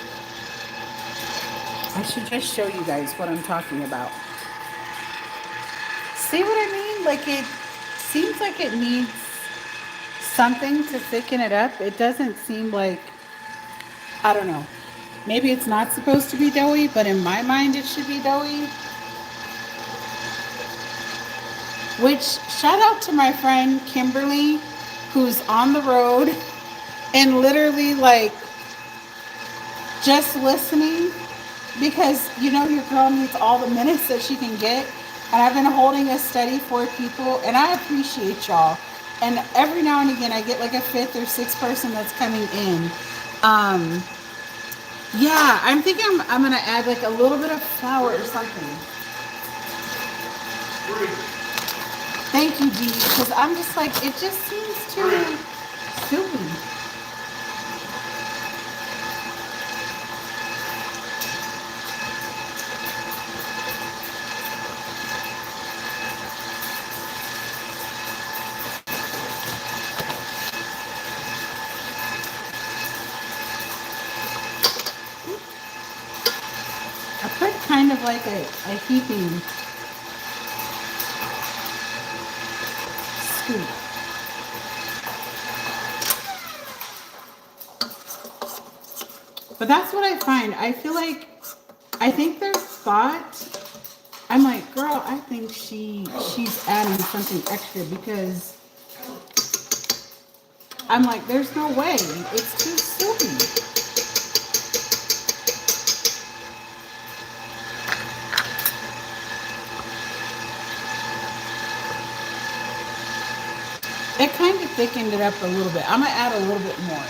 I should just show you guys what I'm talking about. See what I mean? Like it seems like it needs something to thicken it up. It doesn't seem like, I don't know. Maybe it's not supposed to be doughy, but in my mind it should be doughy. Which, shout out to my friend Kimberly, who's on the road and literally like just listening. Because, you know, your girl needs all the minutes that she can get. And I've been holding a steady 4 people. And I appreciate y'all. And every now and again, I get like a 5th or 6th person that's coming in. Yeah, I'm thinking I'm going to add like a little bit of flour or something. Thank you, Dee, because I'm just like, it just seems too soupy. I put kind of like a heaping scoop. But that's what I find. I feel like, I think their thought, I'm like, girl, I think she's adding something extra because I'm like, there's no way. It's too soupy. It kind of thickened it up a little bit. I'm gonna add a little bit more.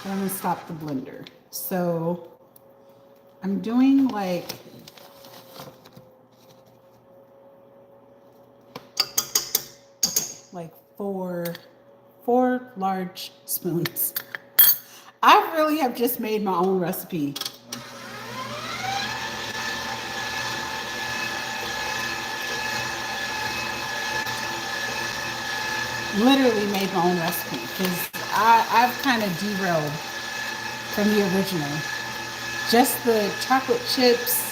And I'm gonna stop the blender. So I'm doing like, four large spoons. I really have just made my own recipe. Literally made my own recipe because I've kind of derailed from the original. Just the chocolate chips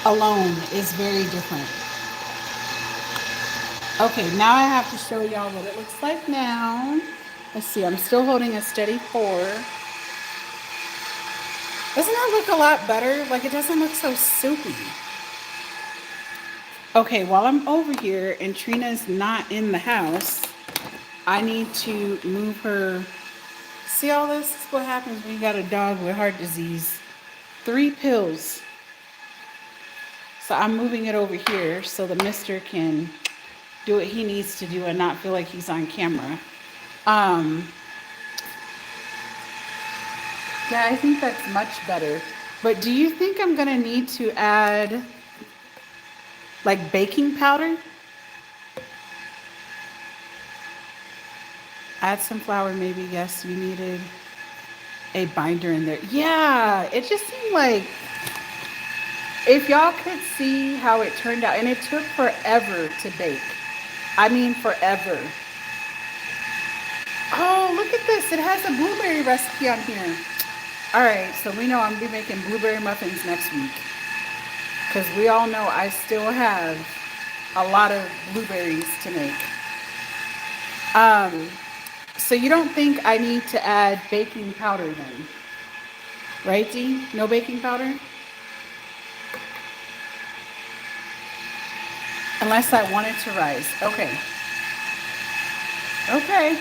alone is very different. Okay, now I have to show y'all what it looks like now. Let's see, I'm still holding a steady pour. Doesn't that look a lot better? Like, it doesn't look so soupy. Okay, while I'm over here and Trina's not in the house, I need to move her. See all this? This is what happens when you got a dog with heart disease. 3 pills. So I'm moving it over here so the mister can do what he needs to do and not feel like he's on camera. Yeah, I think that's much better. But do you think I'm gonna need to add like baking powder? Add some flour maybe. Yes, you needed a binder in there. Yeah, it just seemed like, if y'all could see how it turned out, and it took forever to bake. I mean, forever. Oh, look at this. It has a blueberry recipe on here. All right, so we know I'm going to be making blueberry muffins next week. Because we all know I still have a lot of blueberries to make. So you don't think I need to add baking powder then? Right, Dee? No baking powder? Unless I want it to rise. Okay. Okay.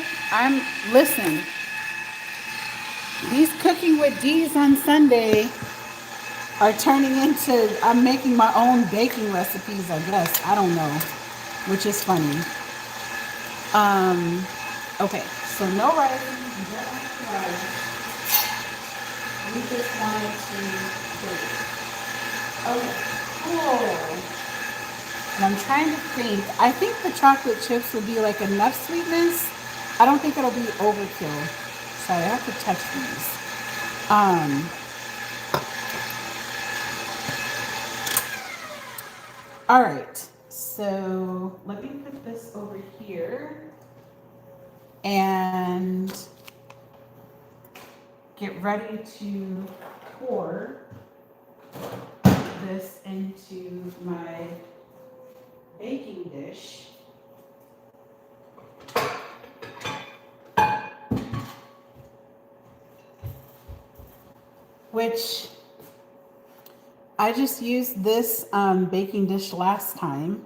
Listen. These cooking with D's on Sunday are turning into, I'm making my own baking recipes, I guess. I don't know. Which is funny. Okay. So no rising. You don't want to rise. We just wanted to bake. Okay. Cool. And I'm trying to think. I think the chocolate chips would be like enough sweetness. I don't think it'll be overkill. Sorry, I have to touch these. All right. So let me put this over here and get ready to pour this into my baking dish. Which I just used this baking dish last time.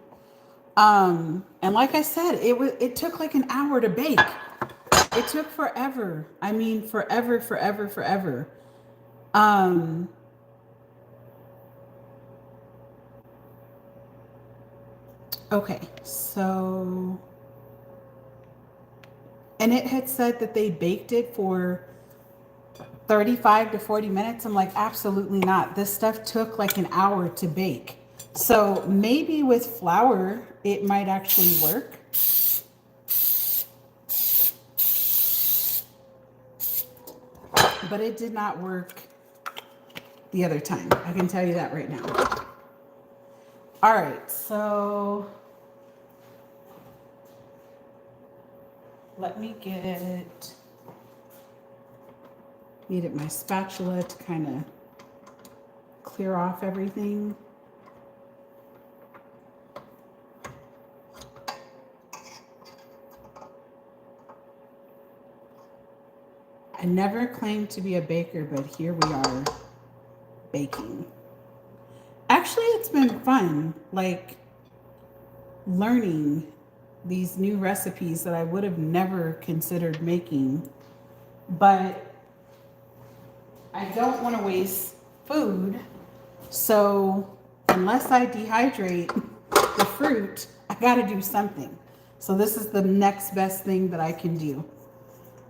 And like I said, it took like an hour to bake. It took forever. I mean, forever. Okay, so, and it had said that they baked it for 35 to 40 minutes. I'm like, absolutely not. This stuff took like an hour to bake. So maybe with flour, it might actually work. But it did not work the other time. I can tell you that right now. All right, so let me needed my spatula to kind of clear off everything. I never claimed to be a baker, but here we are baking. Actually, it's been fun, like learning these new recipes that I would have never considered making, but I don't want to waste food. So unless I dehydrate the fruit, I got to do something. So this is the next best thing that I can do.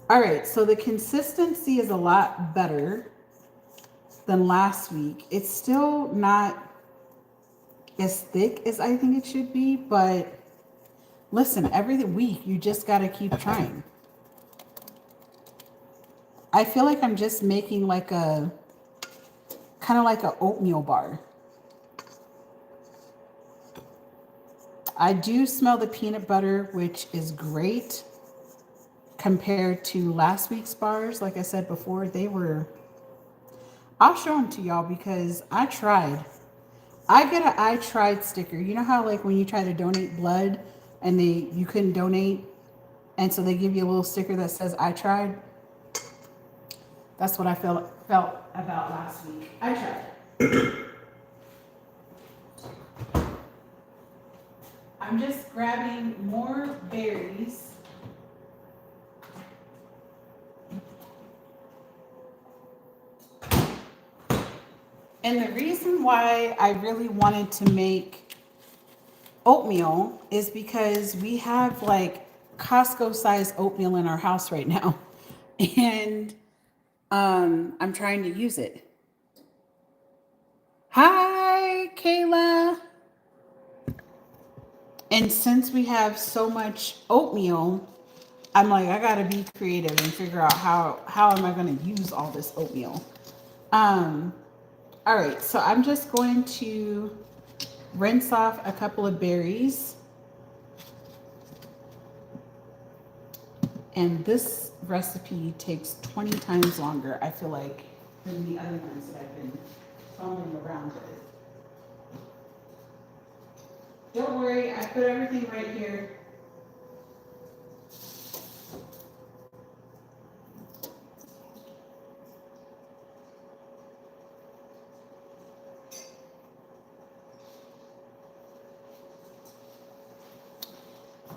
All right, so the consistency is a lot better than last week. It's still not as thick as I think it should be, but listen, every week you just got to keep trying. I feel like I'm just making like a, kind of like an oatmeal bar. I do smell the peanut butter, which is great. Compared to last week's bars, like I said before, they were, I'll show them to y'all because I tried. I get an I tried sticker. You know how like when you try to donate blood and you couldn't donate, and so they give you a little sticker that says I tried? That's what I felt about last week. I tried. I'm just grabbing more berries. And the reason why I really wanted to make oatmeal is because we have like Costco sized oatmeal in our house right now. And I'm trying to use it. Hi, Kayla. And since we have so much oatmeal, I'm like, I gotta be creative and figure out how am I gonna use all this oatmeal. All right, so I'm just going to rinse off a couple of berries. And this recipe takes 20 times longer, I feel like, than the other ones that I've been fumbling around with. Don't worry, I put everything right here.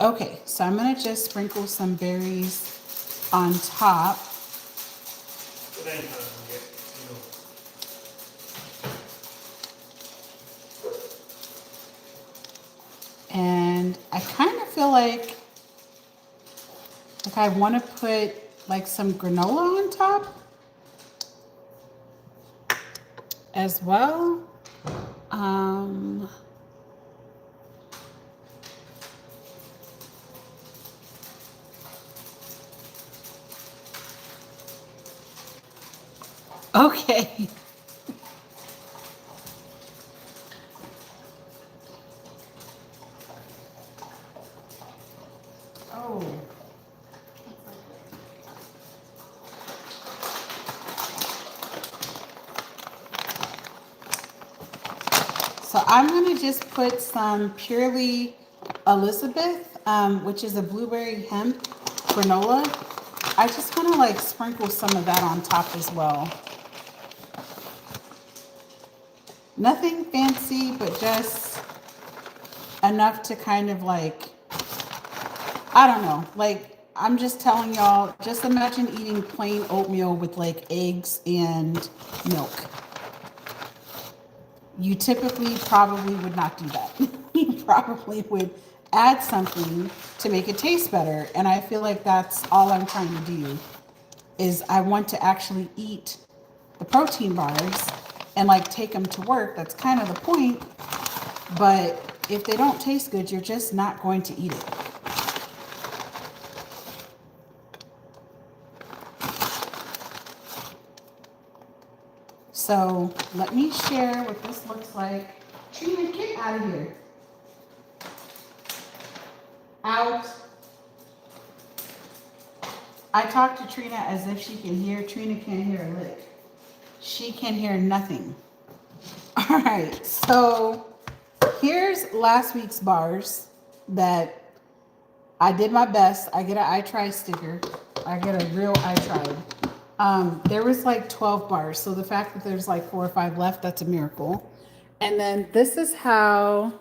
Okay, so I'm gonna just sprinkle some berries on top. It ain't time yet, And I kind of feel like I want to put like some granola on top as well. Okay. Oh. So I'm going to just put some Purely Elizabeth, which is a blueberry hemp granola. I just want to like sprinkle some of that on top as well. Nothing fancy, but just enough to kind of like, I don't know, like I'm just telling y'all, just imagine eating plain oatmeal with like eggs and milk. You typically probably would not do that. he probably would add something to make it taste better. And I feel like that's all I'm trying to do is I want to actually eat the protein bars and like take them to work. That's kind of the point. But if they don't taste good, you're just not going to eat it. So let me share what this looks like. Trina, get out of here. Out. I talk to Trina as if she can hear. Trina can't hear a lick. She can hear nothing. All right, so here's last week's bars that I did my best. I get an I try sticker. I get a real I tried. There was like 12 bars, so the fact that there's like 4 or 5 left, that's a miracle. And then this is how...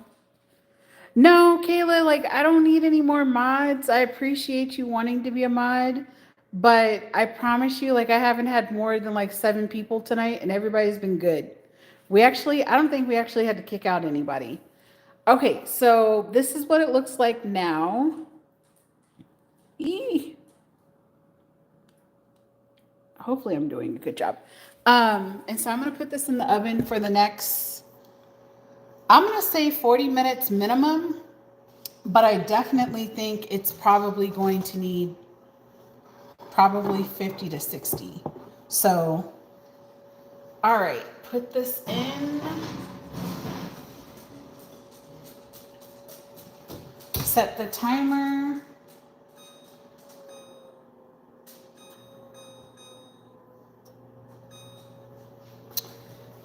No, Kayla, like I don't need any more mods. I appreciate you wanting to be a mod, but I promise you, like I haven't had more than like 7 people tonight, and everybody's been good. I don't think we actually had to kick out anybody. Okay, so this is what it looks like now. Eee. Hopefully I'm doing a good job. And so I'm gonna put this in the oven for the next, I'm gonna say 40 minutes minimum, but I definitely think it's probably going to need probably 50 to 60. So, all right, put this in. Set the timer.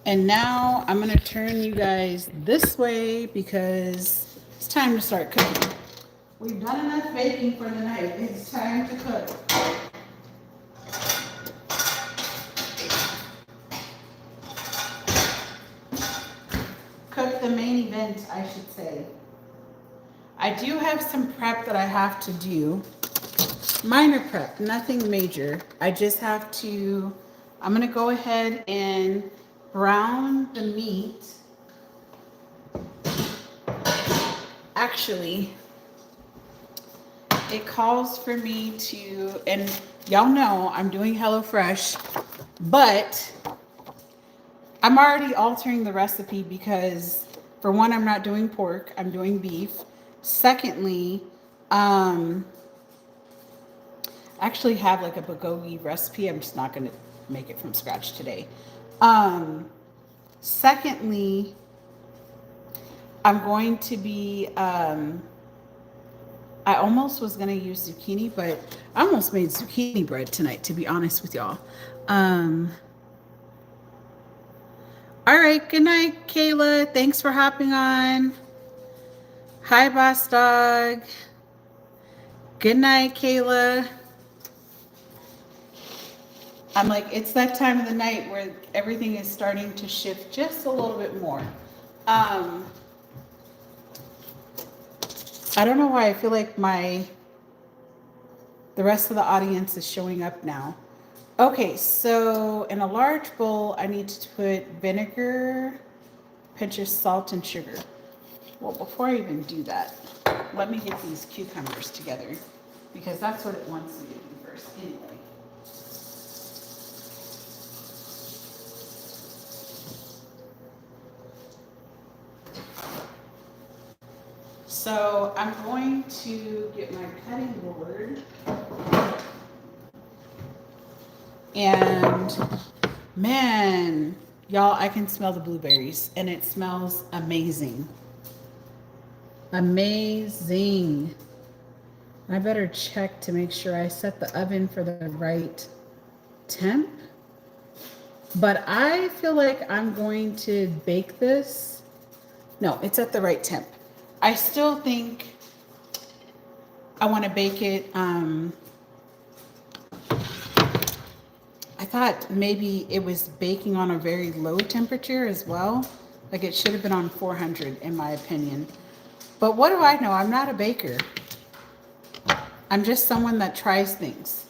And now I'm gonna turn you guys this way because it's time to start cooking. We've done enough baking for the night. It's time to cook. Cook the main event, I should say. I do have some prep that I have to do. Minor prep, nothing major. I just have to, I'm gonna go ahead and brown the meat. Actually, it calls for me to, and y'all know I'm doing HelloFresh, but I'm already altering the recipe because for one, I'm not doing pork, I'm doing beef. Secondly, I actually have like a bulgogi recipe. I'm just not going to make it from scratch today. Secondly, I'm going to be, I almost was going to use zucchini, but I almost made zucchini bread tonight, to be honest with y'all. All right. Good night, Kayla. Thanks for hopping on. Hi, boss dog. Good night, Kayla. I'm like, it's that time of the night where everything is starting to shift just a little bit more. I don't know why I feel like the rest of the audience is showing up now. Okay, so in a large bowl, I need to put vinegar, pinch of salt, and sugar. Well, before I even do that, let me get these cucumbers together because that's what it wants me to do first anyway. So I'm going to get my cutting board, and man, y'all, I can smell the blueberries and it smells amazing. Amazing. I better check to make sure I set the oven for the right temp. But I feel like I'm going to bake this. No, it's at the right temp. I still think I want to bake it. I thought maybe it was baking on a very low temperature as well. Like it should have been on 400 in my opinion. But what do I know? I'm not a baker. I'm just someone that tries things.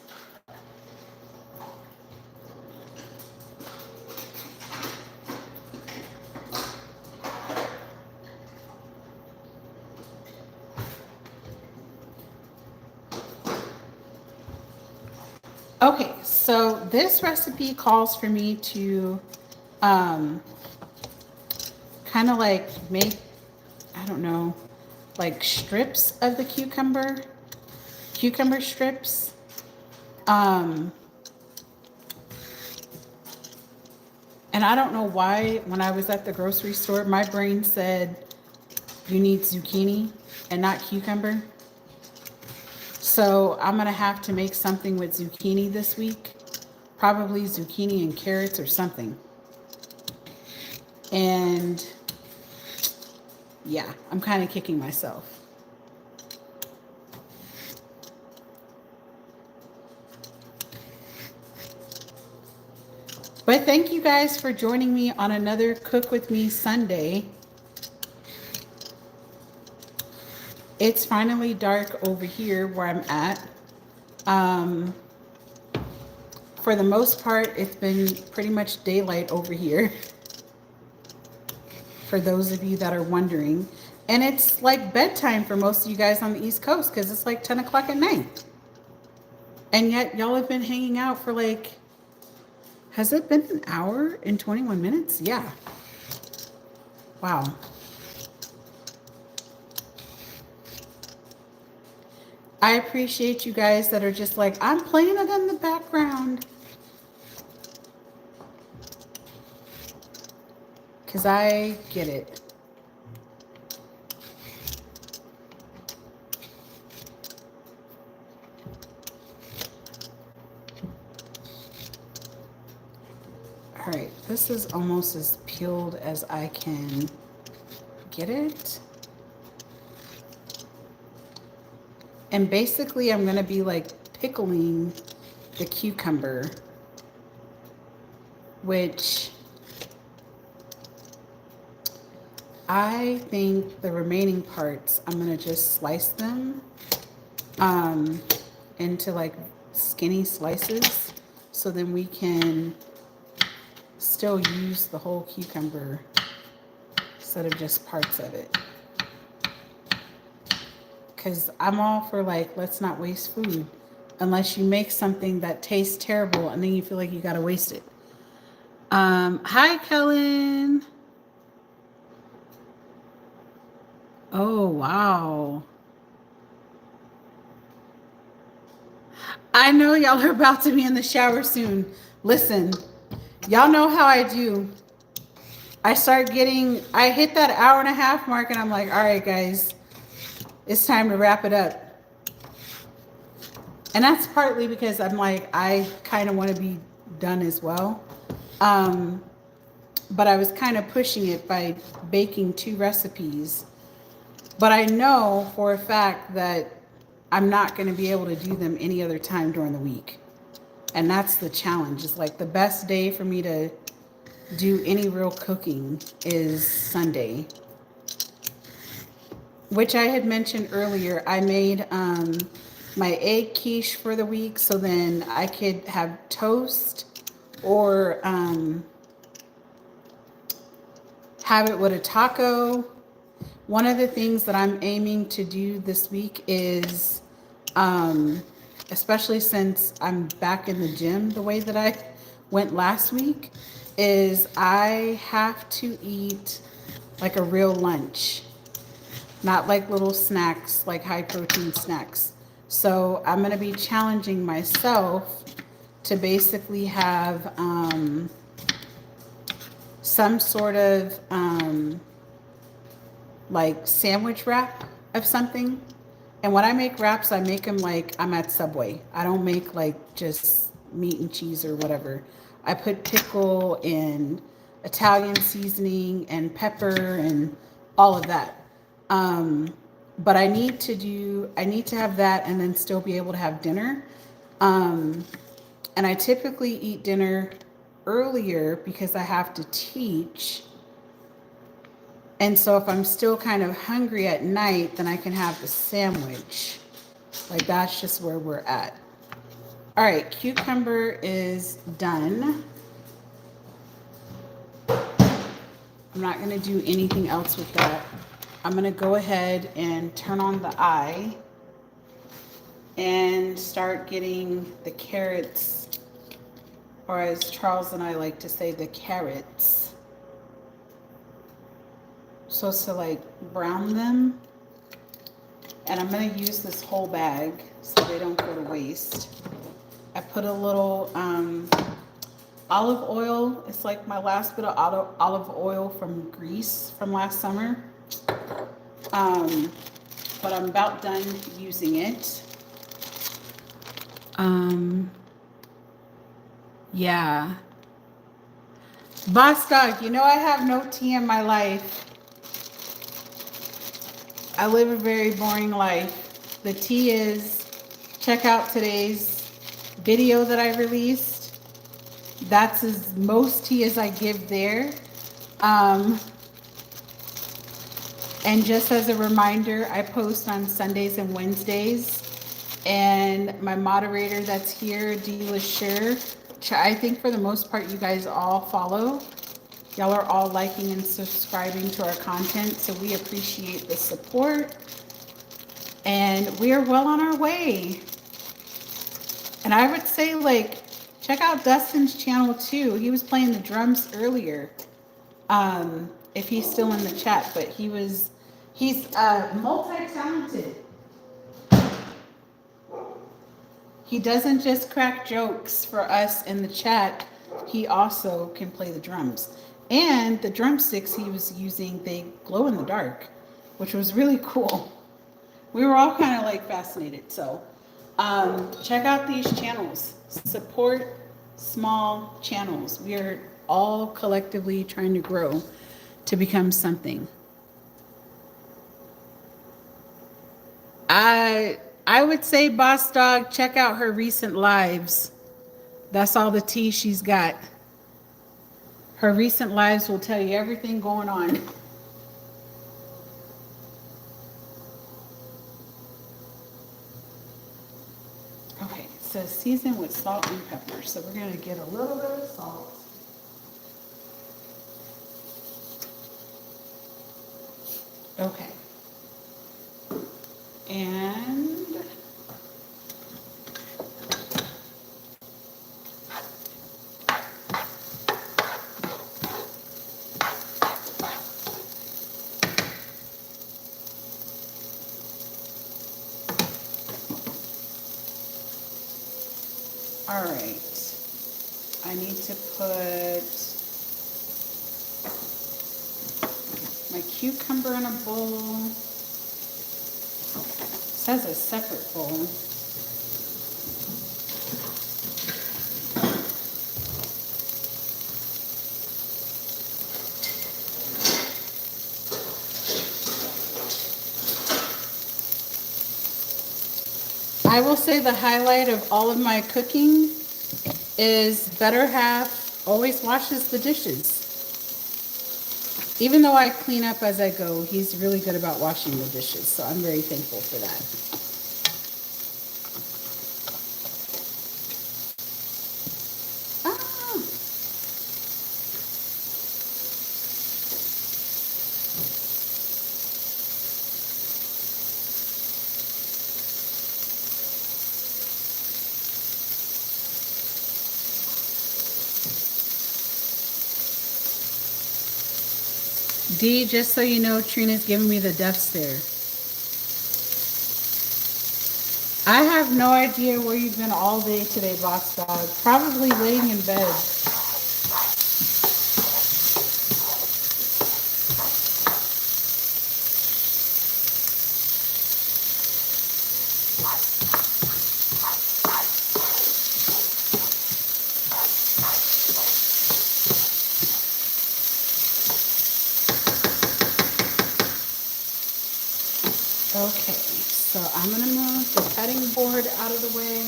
Okay, so this recipe calls for me to um, kind of like make, I don't know, like strips of the cucumber strips. Um, and I don't know why when I was at the grocery store, my brain said you need zucchini and not cucumber. So I'm gonna have to make something with zucchini this week, probably zucchini and carrots or something. And yeah, I'm kind of kicking myself. But thank you guys for joining me on another Cook With Me Sunday. It's finally dark over here where I'm at. For the most part, it's been pretty much daylight over here. For those of you that are wondering. And it's like bedtime for most of you guys on the East Coast because it's like 10 o'clock at night. And yet y'all have been hanging out for like, has it been an hour and 21 minutes? Yeah. Wow. I appreciate you guys that are just like, I'm playing it in the background. Because I get it. All right, this is almost as peeled as I can get it. And basically I'm gonna be like pickling the cucumber, which I think the remaining parts, I'm gonna just slice them into like skinny slices. So then we can still use the whole cucumber instead of just parts of it. Because I'm all for like, let's not waste food unless you make something that tastes terrible and then you feel like you gotta waste it. Hi, Kellen. Oh, wow. I know y'all are about to be in the shower soon. Listen, y'all know how I do. I hit that hour and a half mark and I'm like, all right, guys, it's time to wrap it up. And that's partly because I'm like, I kind of want to be done as well. But I was kind of pushing it by baking 2 recipes. But I know for a fact that I'm not going to be able to do them any other time during the week. And that's the challenge. It's like the best day for me to do any real cooking is Sunday. Which I had mentioned earlier. I made my egg quiche for the week so then I could have toast or have it with a taco. One of the things that I'm aiming to do this week is, especially since I'm back in the gym the way that I went last week, is I have to eat like a real lunch, not like little snacks, like high protein snacks. So I'm going to be challenging myself to basically have some sort of like sandwich wrap of something. And when I make wraps, I make them like I'm at Subway. I don't make like just meat and cheese or whatever. I put pickle and Italian seasoning and pepper and all of that. But I need to have that and then still be able to have dinner. And I typically eat dinner earlier because I have to teach. And so if I'm still kind of hungry at night, then I can have the sandwich. Like that's just where we're at. All right, cucumber is done. I'm not gonna do anything else with that. I'm gonna go ahead and turn on the eye. and start getting the carrots, or as Charles and I like to say, the carrots. So to like brown them. And I'm going to use this whole bag so they don't go to waste. I put a little olive oil. It's like my last bit of olive oil from Greece from last summer. But I'm about done using it. Yeah. Boss Dog, you know I have no tea in my life. I live a very boring life. The tea is, check out today's video that I released. That's as most tea as I give there. And just as a reminder, I post on Sundays and Wednesdays. And my moderator that's here, Dee Sure, I think for the most part you guys all follow. Y'all are all liking and subscribing to our content, so we appreciate the support. And we are well on our way. And I would say, like, check out Dustin's channel too. He was playing the drums earlier. If he's still in the chat, but he's multi-talented. He doesn't just crack jokes for us in the chat. He also can play the drums. And the drumsticks he was using, they glow in the dark, which was really cool. We were all kind of like fascinated. So check out these channels. Support small channels. We are all collectively trying to grow to become something. I would say, Boss Dog, check out her recent lives. That's all the tea she's got. Her recent lives will tell you everything going on. Okay, it says season with salt and pepper. So we're going to get a little bit of salt. Okay. And all right, I need to put my cucumber in a bowl. It says a separate bowl. I will say the highlight of all of my cooking is better half always washes the dishes. Even though I clean up as I go, he's really good about washing the dishes, so I'm very thankful for that. D, just so you know, Trina's giving me the death stare. I have no idea where you've been all day today, Boss Dog. Probably laying in bed. Okay, so I'm going to move the cutting board out of the way,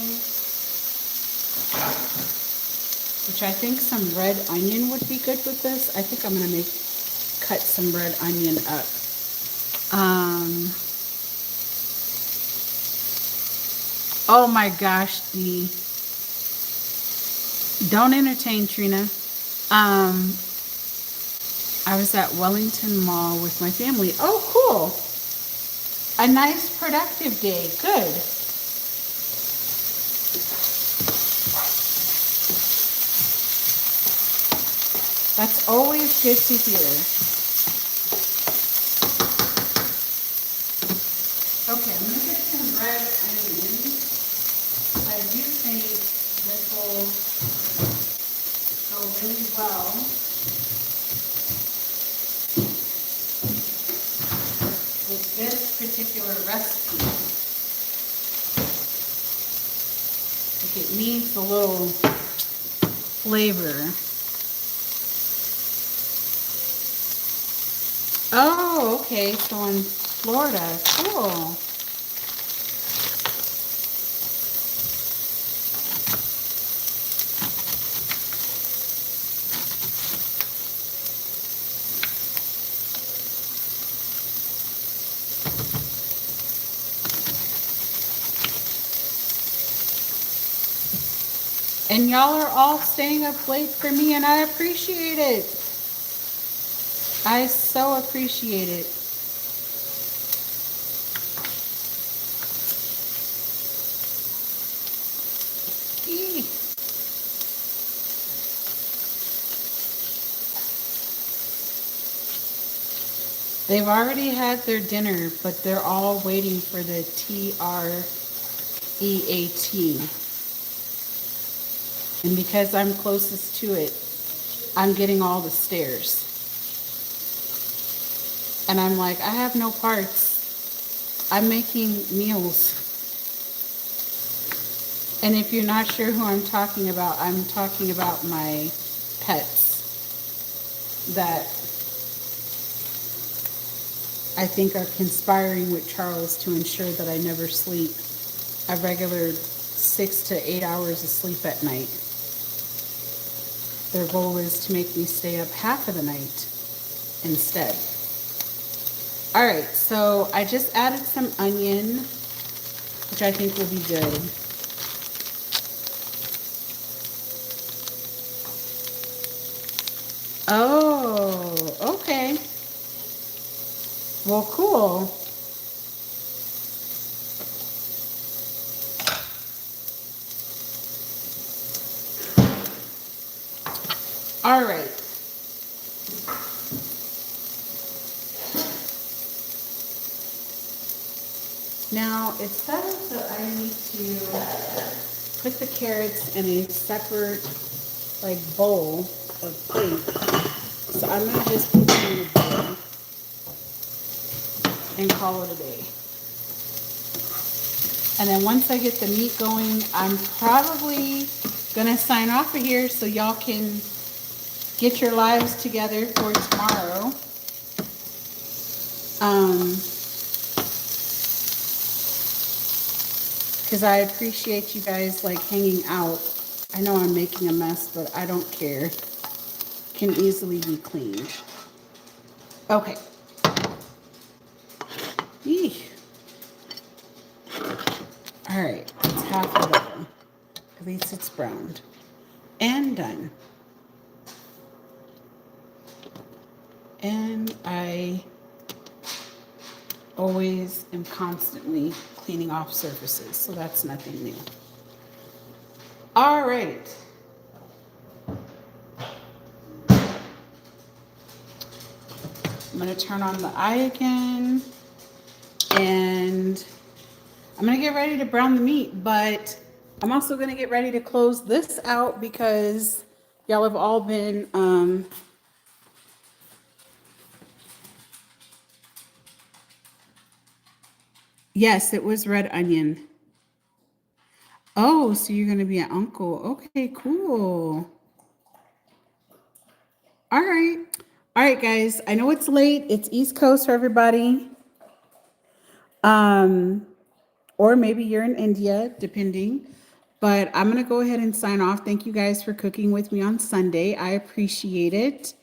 which I think some red onion would be good with this. I think I'm going to cut some red onion up. Oh my gosh, don't entertain Trina. I was at Wellington Mall with my family. Oh, cool. A nice productive day. Good. That's always good to hear. Okay, I'm gonna get some red onions. I do think this will go really well with this particular recipe. Like it needs a little flavor. Oh, okay, so in Florida, cool. And y'all are all staying up late for me, and I appreciate it. I so appreciate it. Eee. They've already had their dinner, but they're all waiting for the TREAT. And because I'm closest to it, I'm getting all the stares. And I'm like, I have no parts. I'm making meals. And if you're not sure who I'm talking about my pets that I think are conspiring with Charles to ensure that I never sleep a regular 6 to 8 hours of sleep at night. Their goal is to make me stay up half of the night instead. All right, so I just added some onion, which I think will be good. Oh, okay. Well, cool. All right. Now it says that I need to put the carrots in a separate like bowl of plate. So I'm gonna just put them in a bowl and call it a day. And then once I get the meat going, I'm probably gonna sign off of here so y'all can get your lives together for tomorrow. Because I appreciate you guys like hanging out. I know I'm making a mess, but I don't care. Can easily be cleaned. Okay. Eeh. All right, it's halfway done. At least it's browned and done. And I always am constantly cleaning off surfaces, so that's nothing new. All right. I'm gonna turn on the eye again, and I'm gonna get ready to brown the meat, but I'm also gonna get ready to close this out because y'all have all been, yes, it was red onion. Oh, so you're gonna be an uncle. Okay, cool. All right. All right, guys. I know it's late. It's East Coast for everybody. Or maybe you're in India, depending. But I'm going to go ahead and sign off. Thank you guys for cooking with me on Sunday. I appreciate it.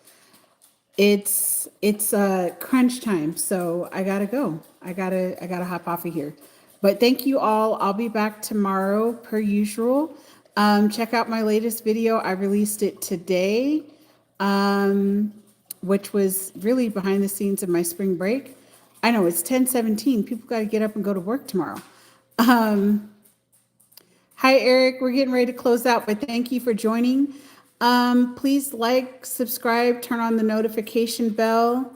It's crunch time, so I gotta go. I gotta hop off of here. But thank you all. I'll be back tomorrow per usual. Check out my latest video. I released it today, which was really behind the scenes of my spring break. I know it's 10:17. People got to get up and go to work tomorrow. Hi, Eric. We're getting ready to close out, but thank you for joining. Please like, subscribe, turn on the notification bell,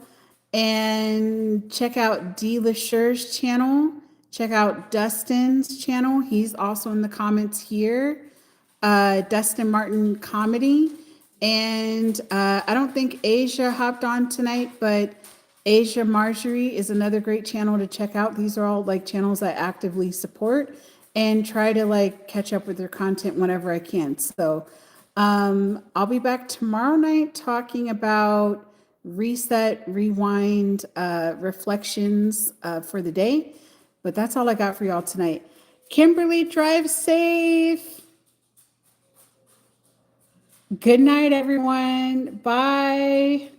and check out D. LaSure's channel. Check out Dustin's channel. He's also in the comments here. Dustin Martin Comedy. And I don't think Asia hopped on tonight, but Asia Marjorie is another great channel to check out. These are all like channels I actively support and try to like catch up with their content whenever I can. So I'll be back tomorrow night talking about reset, rewind, reflections for the day. But that's all I got for y'all tonight. Kimberly, drive safe. Good night, everyone. Bye.